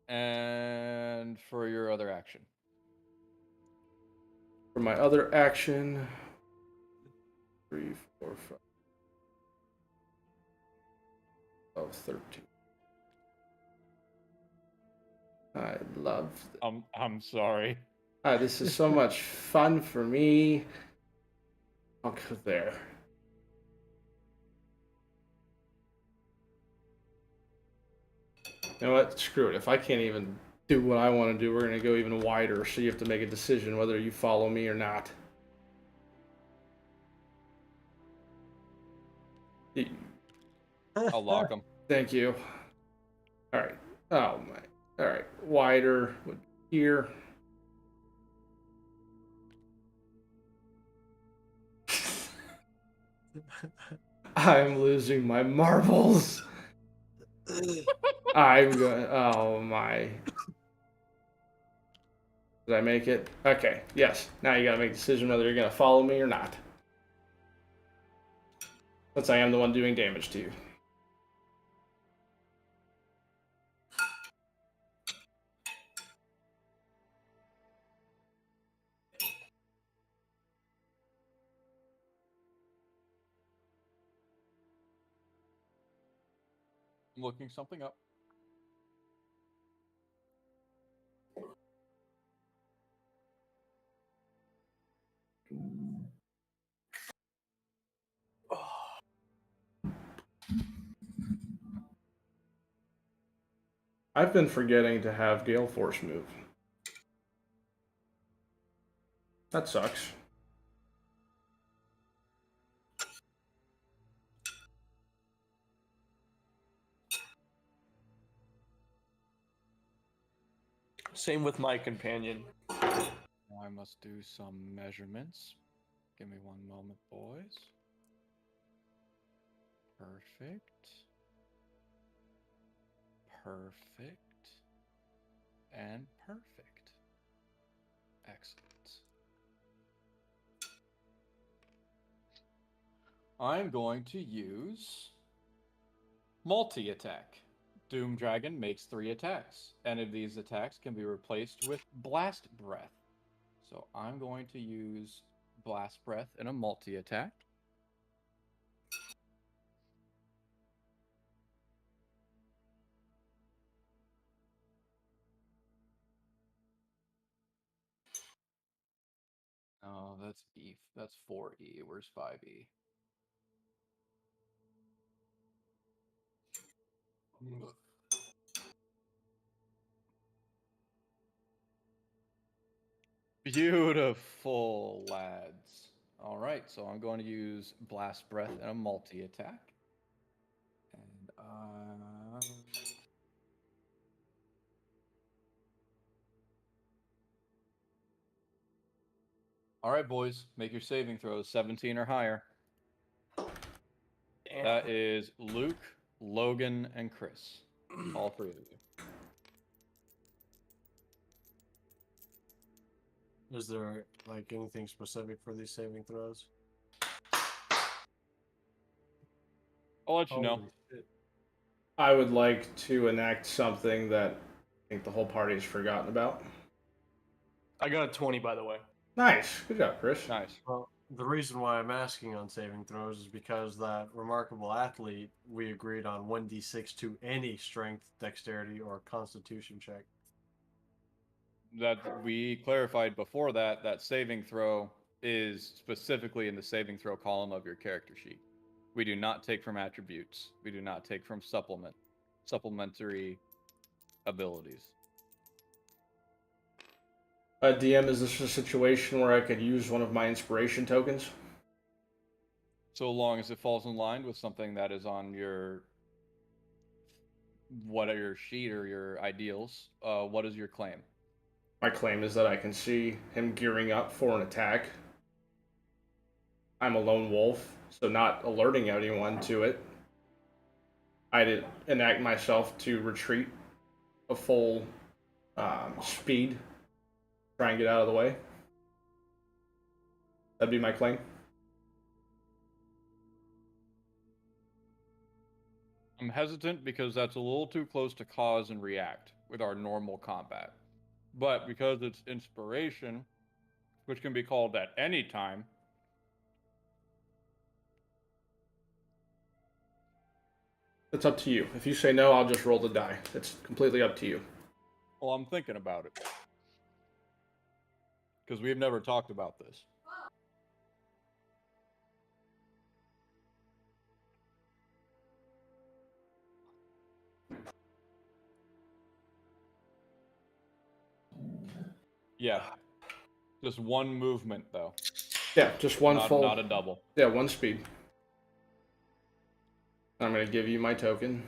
And for your other action. For my other action, 3, 4, 5, 12, 13. I love. I'm sorry. This is so much fun for me. I'll go there. You know what? Screw it. If I can't even do what I want to do, we're going to go even wider. So you have to make a decision whether you follow me or not. I'll lock them. Thank you. All right. Oh my. All right. Wider would be here. I'm losing my marbles. I'm going. Oh my. Did I make it? Okay. Yes. Now you gotta make a decision whether you're gonna follow me or not. Since I am the one doing damage to you. I'm looking something up. I've been forgetting to have Gale Force move. That sucks. Same with my companion. Now I must do some measurements. Give me one moment, boys. Perfect. Perfect. And perfect. Excellent. I'm going to use multi-attack. Doom Dragon makes 3 attacks. Any of these attacks can be replaced with Blast Breath. So I'm going to use Blast Breath in a multi-attack. Oh, that's E. That's 4E. Where's 5E? Beautiful, lads. All right, so I'm going to use Blast Breath and a multi-attack. And all right, boys, make your saving throws, 17 or higher. Damn. That is Luke, Logan, and Chris. All three of you. Is there like anything specific for these saving throws? I'll let you know. Holy shit. I would like to enact something that I think the whole party has forgotten about. I got a 20, by the way. Nice. Good job, Chris. Nice. Well, the reason why I'm asking on saving throws is because that remarkable athlete, we agreed on 1d6 to any strength, dexterity, or constitution check. That we clarified before that saving throw is specifically in the saving throw column of your character sheet. We do not take from attributes. We do not take from supplementary abilities. DM, is this a situation where I could use one of my inspiration tokens? So long as it falls in line with something that is on your sheet or your ideals. What is your claim? My claim is that I can see him gearing up for an attack. I'm a lone wolf, so not alerting anyone to it. I did enact myself to retreat a full speed, try and get out of the way. That'd be my claim. I'm hesitant because that's a little too close to cause and react with our normal combat. But because it's inspiration, which can be called at any time, It's up to you. If you say no, I'll just roll the die. It's completely up to you. well, I'm thinking about it. Because we've never talked about this. Yeah. Just one movement, though. Yeah, just one full. Not a double. Yeah, one speed. I'm going to give you my token.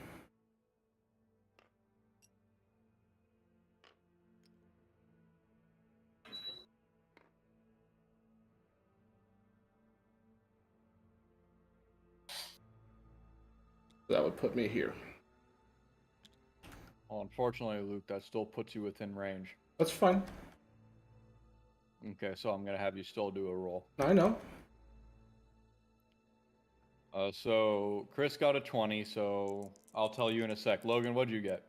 That would put me here. Well, unfortunately, Luke, that still puts you within range. That's fine. Okay, so I'm going to have you still do a roll. I know. So Chris got a 20, so I'll tell you in a sec. Logan, what'd you get?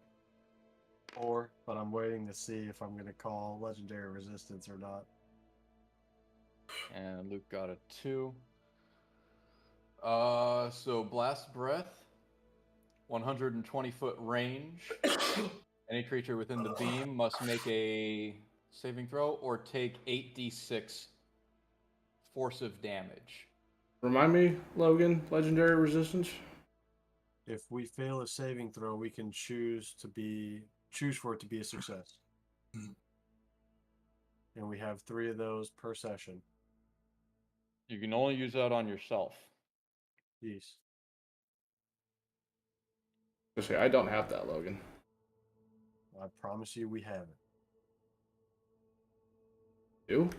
4, but I'm waiting to see if I'm going to call legendary resistance or not. And Luke got a 2. So Blast Breath, 120-foot range. Any creature within the beam must make a saving throw or take 8d6 forcive damage. Remind me, Logan, legendary resistance? If we fail a saving throw, we can choose for it to be a success. And we have 3 of those per session. You can only use that on yourself. Yes. Okay, I don't have that, Logan. I promise you we have it. You?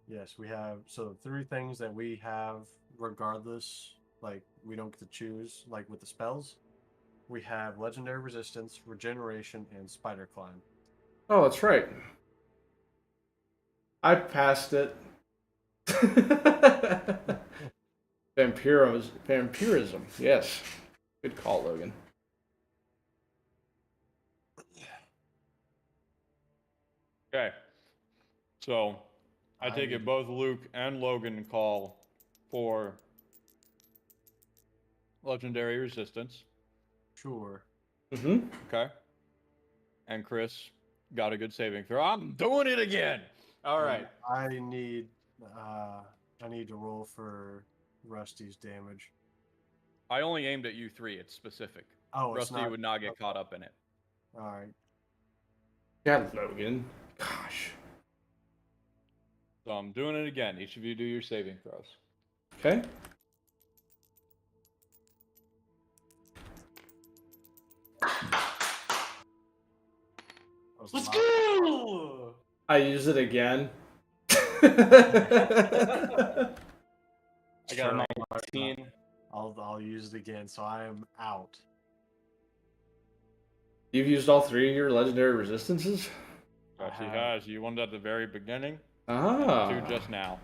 Yes, we have. So 3 things that we have regardless, like we don't get to choose, like with the spells. We have legendary resistance, regeneration, and spider climb. Oh, that's right. I passed it. Vampirism. Yes. Good call, Logan. Okay. So I take it both Luke and Logan call for legendary resistance. Sure. Mm-hmm. Okay. And Chris got a good saving throw. I'm doing it again. All right. I need to roll for Rusty's damage. I only aimed at you 3. It's specific. Oh, it's Rusty not. would not get caught up in it. All right. Yeah, Logan. Gosh. So I'm doing it again. Each of you do your saving throws. Okay. Let's go! I use it again. I got a 19. I'll use it again, so I am out. You've used all 3 of your legendary resistances? But she has. You one at the very beginning, and Ah. 2 just now.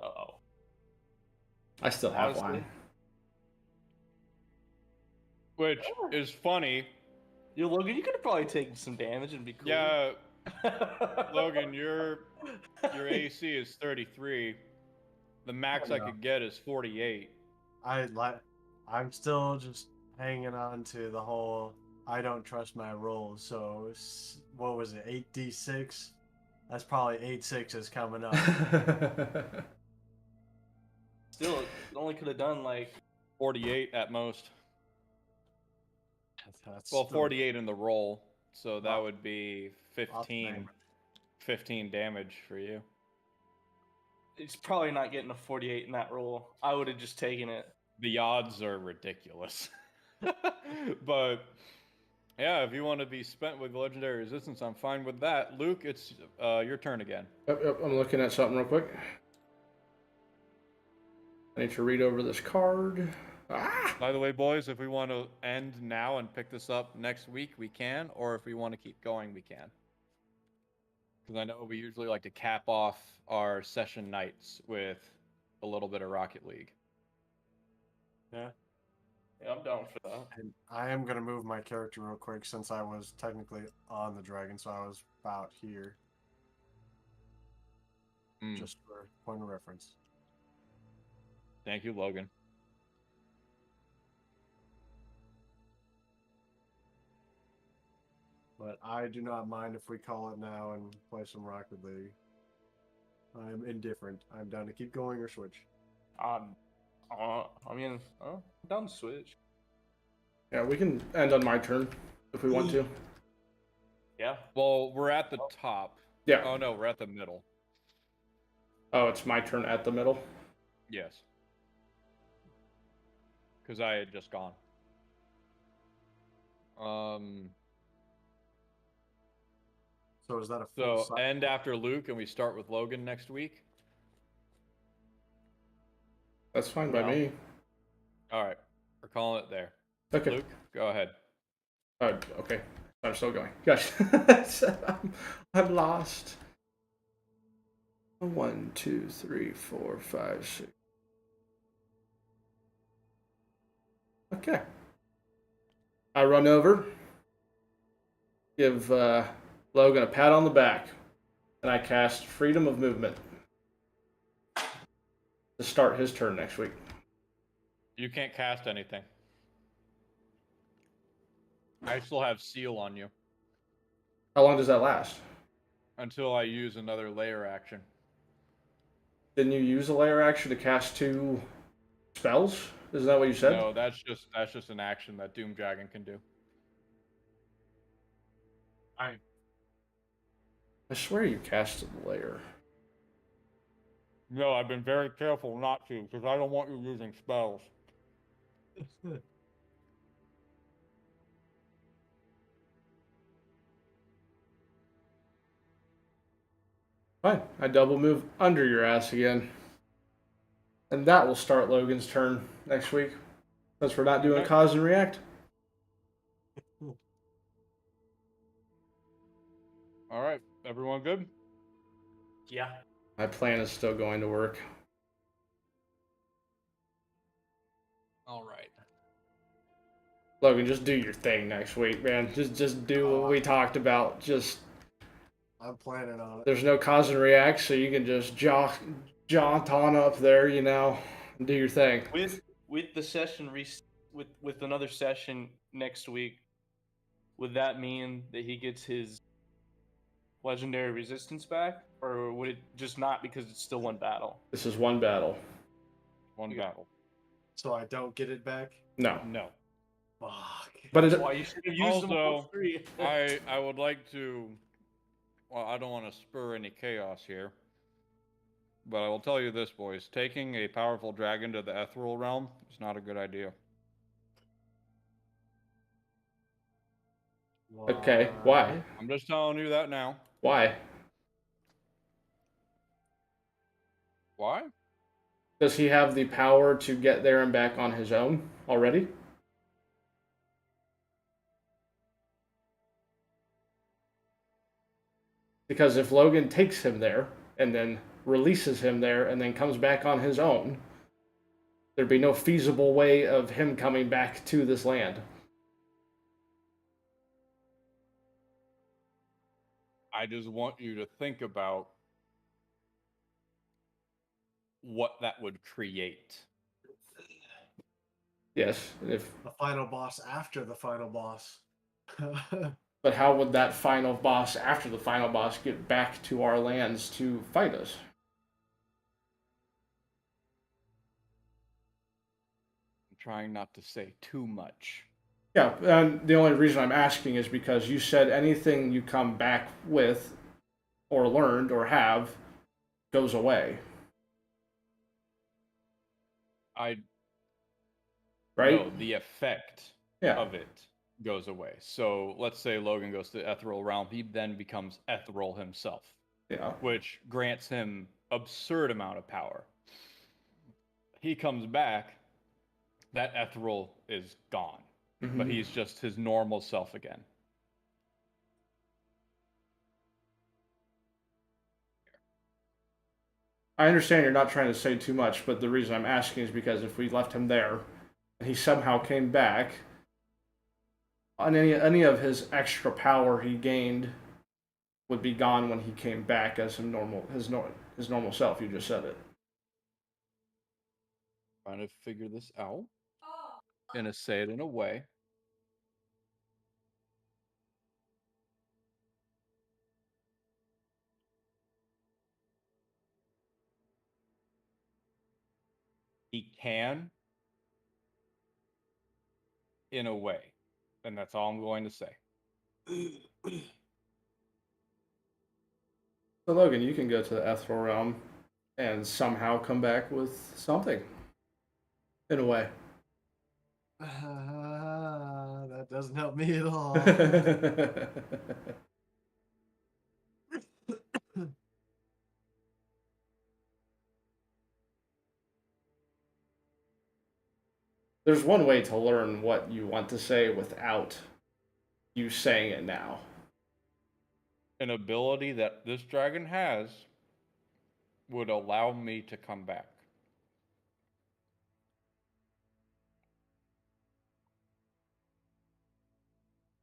Uh-oh. I still have Honestly. one. Which is funny. Yo, Logan, you could have probably taken some damage and be cool. Yeah, Logan, your AC is 33. The max I know. could get is 48. I'm still just hanging on to the whole I don't trust my rolls. So what was it, 8d6? That's probably 8 sixes coming up. Still, it only could have done like 48 at most. That's Well, still- 48 in the roll, so that Wow. would be I'll claim 15 damage for you. it's probably not getting a 48 in that roll. I would have just taken it. The odds are ridiculous. But yeah, if you want to be spent with legendary resistance, I'm fine with that. Luke, it's your turn again. Yep, I'm looking at something real quick. I need to read over this card. Ah! By the way, boys, if we want to end now and pick this up next week, we can, or if we want to keep going, we can. Because I know we usually like to cap off our session nights with a little bit of Rocket League. Yeah, I'm down for that. And I am gonna move my character real quick since I was technically on the dragon, so I was about here, Mm. just for point of reference. Thank you, Logan. But I do not mind if we call it now and play some Rocket League. I'm indifferent. I'm down to keep going or switch. I mean, I'm down to switch. Yeah, we can end on my turn if we want to. Yeah. Well, we're at the top. Yeah. Oh, no, we're at the middle. Oh, it's my turn at the middle. Yes. Because I had just gone. So is that a full So cycle? end after Luke, and we start with Logan next week. That's fine by No. me. All right, we're calling it there. Okay. Luke, go ahead. Okay. I'm still going. Gosh. I'm lost. 1, 2, 3, 4, 5, 6. Okay. I run over, give Logan a pat on the back, and I cast Freedom of Movement to start his turn next week. You can't cast anything. I still have seal on you How long does that last? until I use another layer action. Didn't you use a layer action to cast 2 spells? Isn't that what you said? No, that's just an action that Doom Dragon can do. I swear you casted the layer. No, I've been very careful not to, because I don't want you using spells. Fine. I double move under your ass again. And that will start Logan's turn next week. Since we're not doing Okay. cause and react. All right, everyone good? Yeah. My plan is still going to work. All right. Logan, just do your thing next week, man. Just do what we talked about. Just I'm planning on it. there's no cause and react, so you can just jaunt on up there, you know, and do your thing. With the session with another session next week, would that mean that he gets his legendary resistance back, or would it just not because it's still one battle? This is one battle. One Yeah. battle. So I don't get it back? No. No. Fuck. But That's it, why you should have used them all Also, 3. I would like to. Well, I don't want to spur any chaos here, but I will tell you this, boys: taking a powerful dragon to the ethereal realm is not a good idea. okay, why? I'm just telling you that now. Why? Why? Does he have the power to get there and back on his own already? Because if Logan takes him there and then releases him there and then comes back on his own, there'd be no feasible way of him coming back to this land. I just want you to think about what that would create. Yes, if The final boss after the final boss. but how would that final boss after the final boss get back to our lands to fight us? I'm trying not to say too much. Yeah, and the only reason I'm asking is because you said anything you come back with, or learned, or have, goes away, I right? know the effect Yeah, of it goes away. So let's say Logan goes to the ethereal realm. He then becomes ethereal himself, yeah. which grants him absurd amount of power. He comes back, that ethereal is gone, but Mhm. he's just his normal self again. I understand you're not trying to say too much, but the reason I'm asking is because if we left him there and he somehow came back, on any of his extra power he gained would be gone when he came back as his normal self. You just said it. Trying to figure this out. Gonna say it in a way. He can, in a way. And that's all I'm going to say. So Logan, you can go to the ethereal realm and somehow come back with something. In a way. That doesn't help me at all. There's one way to learn what you want to say without you saying it now. An ability that this dragon has would allow me to come back.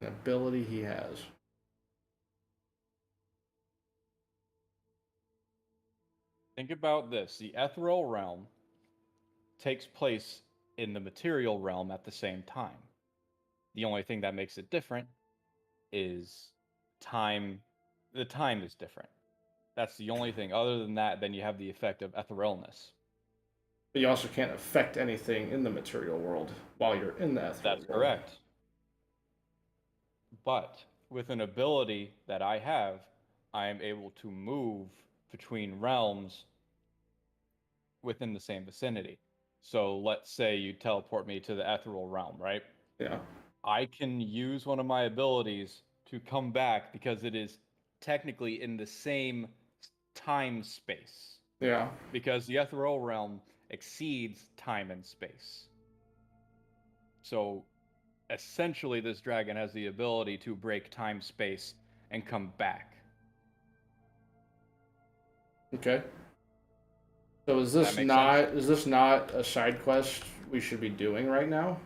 An ability he has. Think about this. The ethereal realm takes place in the material realm at the same time. The only thing that makes it different is time. The time is different. That's the only thing. Other than that, then you have the effect of etherealness. But you also can't affect anything in the material world while you're in the ethereal That's world. correct. But with an ability that I have, I am able to move between realms within the same vicinity. So let's say you teleport me to the ethereal realm, right? Yeah. I can use one of my abilities to come back because it is technically in the same time space. Yeah. Because the ethereal realm exceeds time and space. So essentially, this dragon has the ability to break time space and come back. Okay. So That makes sense? is this not a side quest we should be doing right now?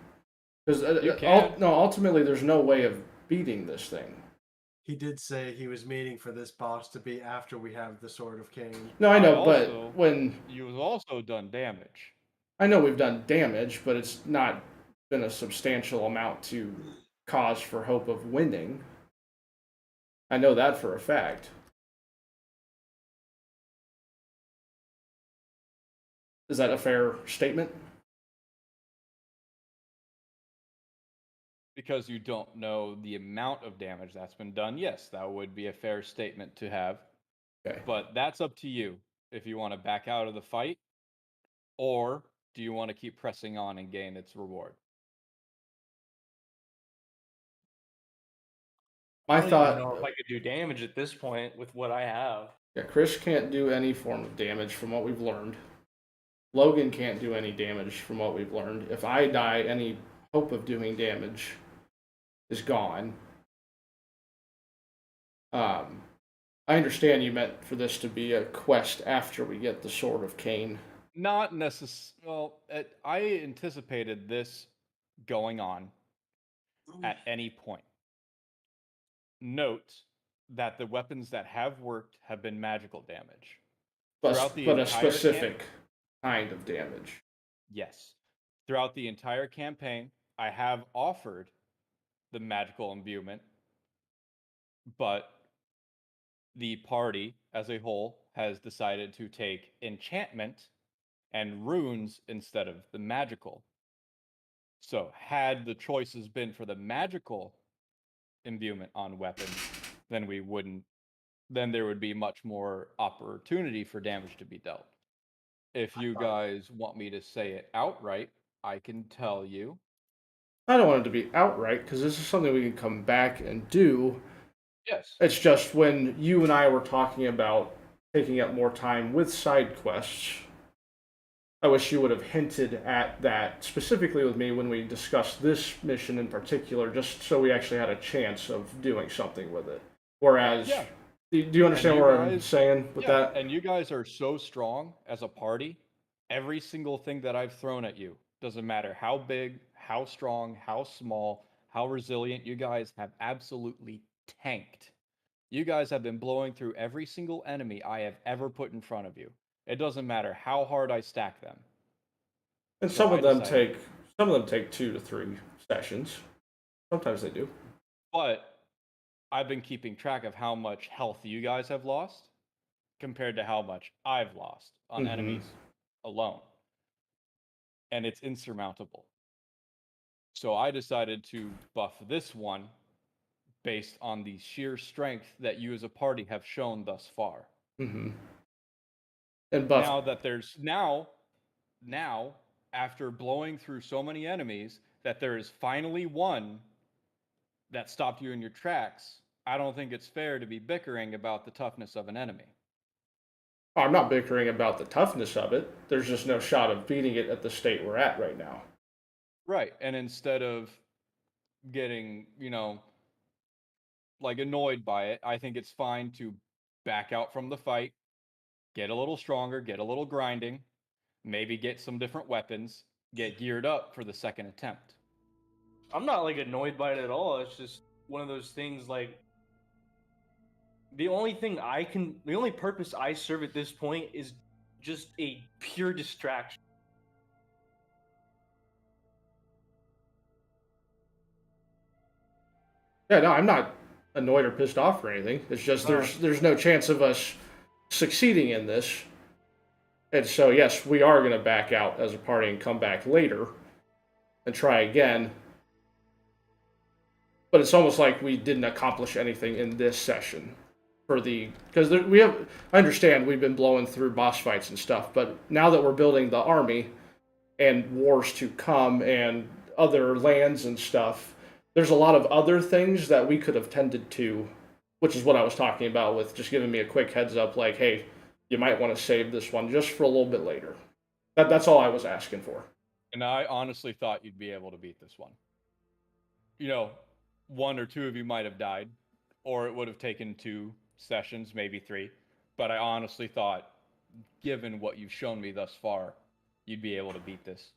Because You can. no, ultimately there's no way of beating this thing. He did say he was meaning for this boss to be after we have the Sword of Cain. No, I know, Also, but when you've also done damage. I know we've done damage, but it's not been a substantial amount to cause for hope of winning. I know that for a fact. Is that a fair statement? Because you don't know the amount of damage that's been done, yes, that would be a fair statement to have. Okay. But that's up to you if you want to back out of the fight, or do you want to keep pressing on and gain its reward? I My don't even thought, know if I could do damage at this point with what I have. yeah, Chris can't do any form of damage from what we've learned. Logan can't do any damage from what we've learned. If I die, any hope of doing damage is gone. Um, I understand you meant for this to be a quest after we get the Sword of Cain. Not necessarily. Well, I anticipated this going on at any point. Note that the weapons that have worked have been magical damage. Throughout the But a entire specific kind of damage. yes. Throughout the entire campaign, I have offered the magical imbuement, but the party as a whole has decided to take enchantment and runes instead of the magical. So, had the choices been for the magical imbuement on weapons, then we wouldn't, then there would be much more opportunity for damage to be dealt. If you guys want me to say it outright, I can tell you. I don't want it to be outright because this is something we can come back and do. Yes. It's just when you and I were talking about taking up more time with side quests, I wish you would have hinted at that specifically with me when we discussed this mission in particular, just so we actually had a chance of doing something with it. Whereas, Yeah. do you understand you what I'm guys- saying with Yeah, that? and you guys are so strong as a party. Every single thing that I've thrown at you, doesn't matter how big, how strong, how small, how resilient, you guys have absolutely tanked. You guys have been blowing through every single enemy I have ever put in front of you. It doesn't matter how hard I stack them. And So I decided, some of them take 2 to 3 sessions. Sometimes they do. but I've been keeping track of how much health you guys have lost compared to how much I've lost on Mm-hmm. enemies alone. And it's insurmountable. So I decided to buff this one based on the sheer strength that you as a party have shown thus far. Mm-hmm. And buff. Now that there's now after blowing through so many enemies that there is finally one that stopped you in your tracks, I don't think it's fair to be bickering about the toughness of an enemy. I'm not bickering about the toughness of it. There's just no shot of beating it at the state we're at right now. Right. And instead of getting, like annoyed by it, I think it's fine to back out from the fight, get a little stronger, get a little grinding, maybe get some different weapons, get geared up for the second attempt. I'm not like annoyed by it at all. It's just one of those things like the only purpose I serve at this point is just a pure distraction. Yeah, no, I'm not annoyed or pissed off or anything. It's just there's no chance of us succeeding in this. And so yes, we are going to back out as a party and come back later and try again. But it's almost like we didn't accomplish anything in this session because we have. I understand we've been blowing through boss fights and stuff, but now that we're building the army and wars to come and other lands and stuff, there's a lot of other things that we could have tended to, which is what I was talking about with just giving me a quick heads up, like, hey, you might want to save this one just for a little bit later. That's all I was asking for. And I honestly thought you'd be able to beat this one. One or two of you might have died, or it would have taken 2 sessions, maybe 3. But I honestly thought, given what you've shown me thus far, you'd be able to beat this.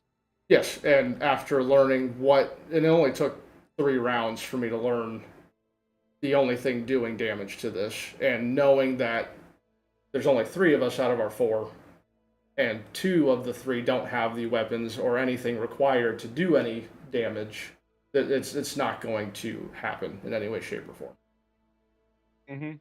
Yes, and after learning and it only took 3 rounds for me to learn the only thing doing damage to this, and knowing that there's only 3 of us out of our 4, and 2 of the 3 don't have the weapons or anything required to do any damage, that it's not going to happen in any way, shape, or form. Mm-hmm.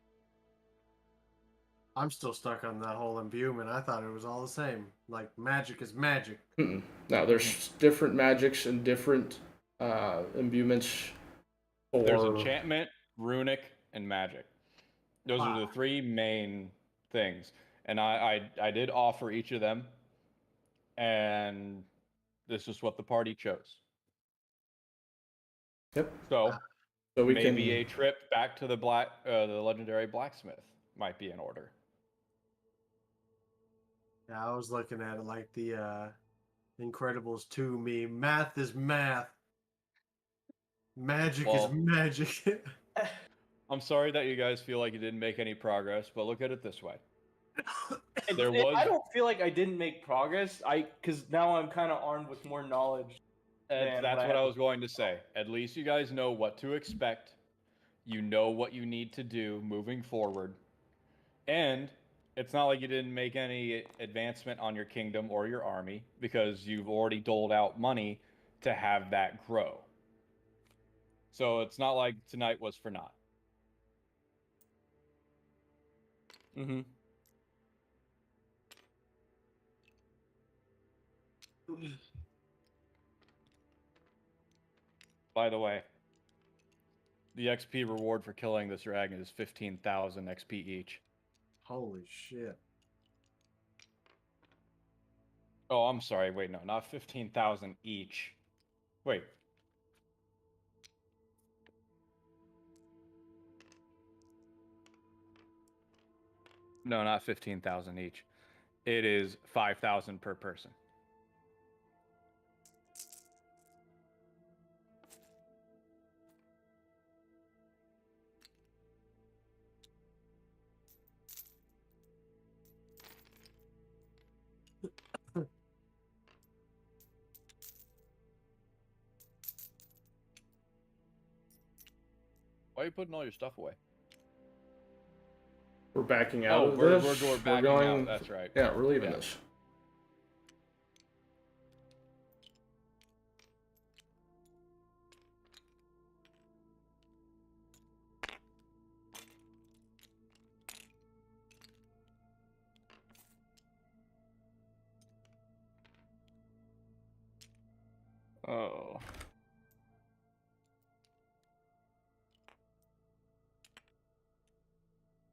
I'm still stuck on that whole imbuement. I thought it was all the same. Like magic is magic. Mm-mm. No, there's different magics and different imbuements. There's enchantment, runic, and magic. Those are the Wow. 3 main things. And I did offer each of them, and this is what the party chose. Yep. So So we maybe can. a trip back to the legendary blacksmith might be in order. Yeah, I was looking at it like the Incredibles 2 meme. Math is math. Magic is Well- magic. I'm sorry that you guys feel like you didn't make any progress, but look at it this way. And There was- I don't feel like I didn't make progress. Because now I'm kind of armed with more knowledge. And than that's what what I I had was going to say. At least you guys know what to expect. You know what you need to do moving forward. And it's not like you didn't make any advancement on your kingdom or your army because you've already doled out money to have that grow. So it's not like tonight was for naught. Mm-hmm. By the way, the XP reward for killing this dragon is 15,000 XP each. Holy shit. Oh, I'm sorry. Wait, no, not 15,000 each. Wait. No, not 15,000 each. It is 5,000 per person. Why are you putting all your stuff away? We're backing out Oh, of we're this. backing going. out. That's right. Yeah, we're leaving Yeah. this. Oh.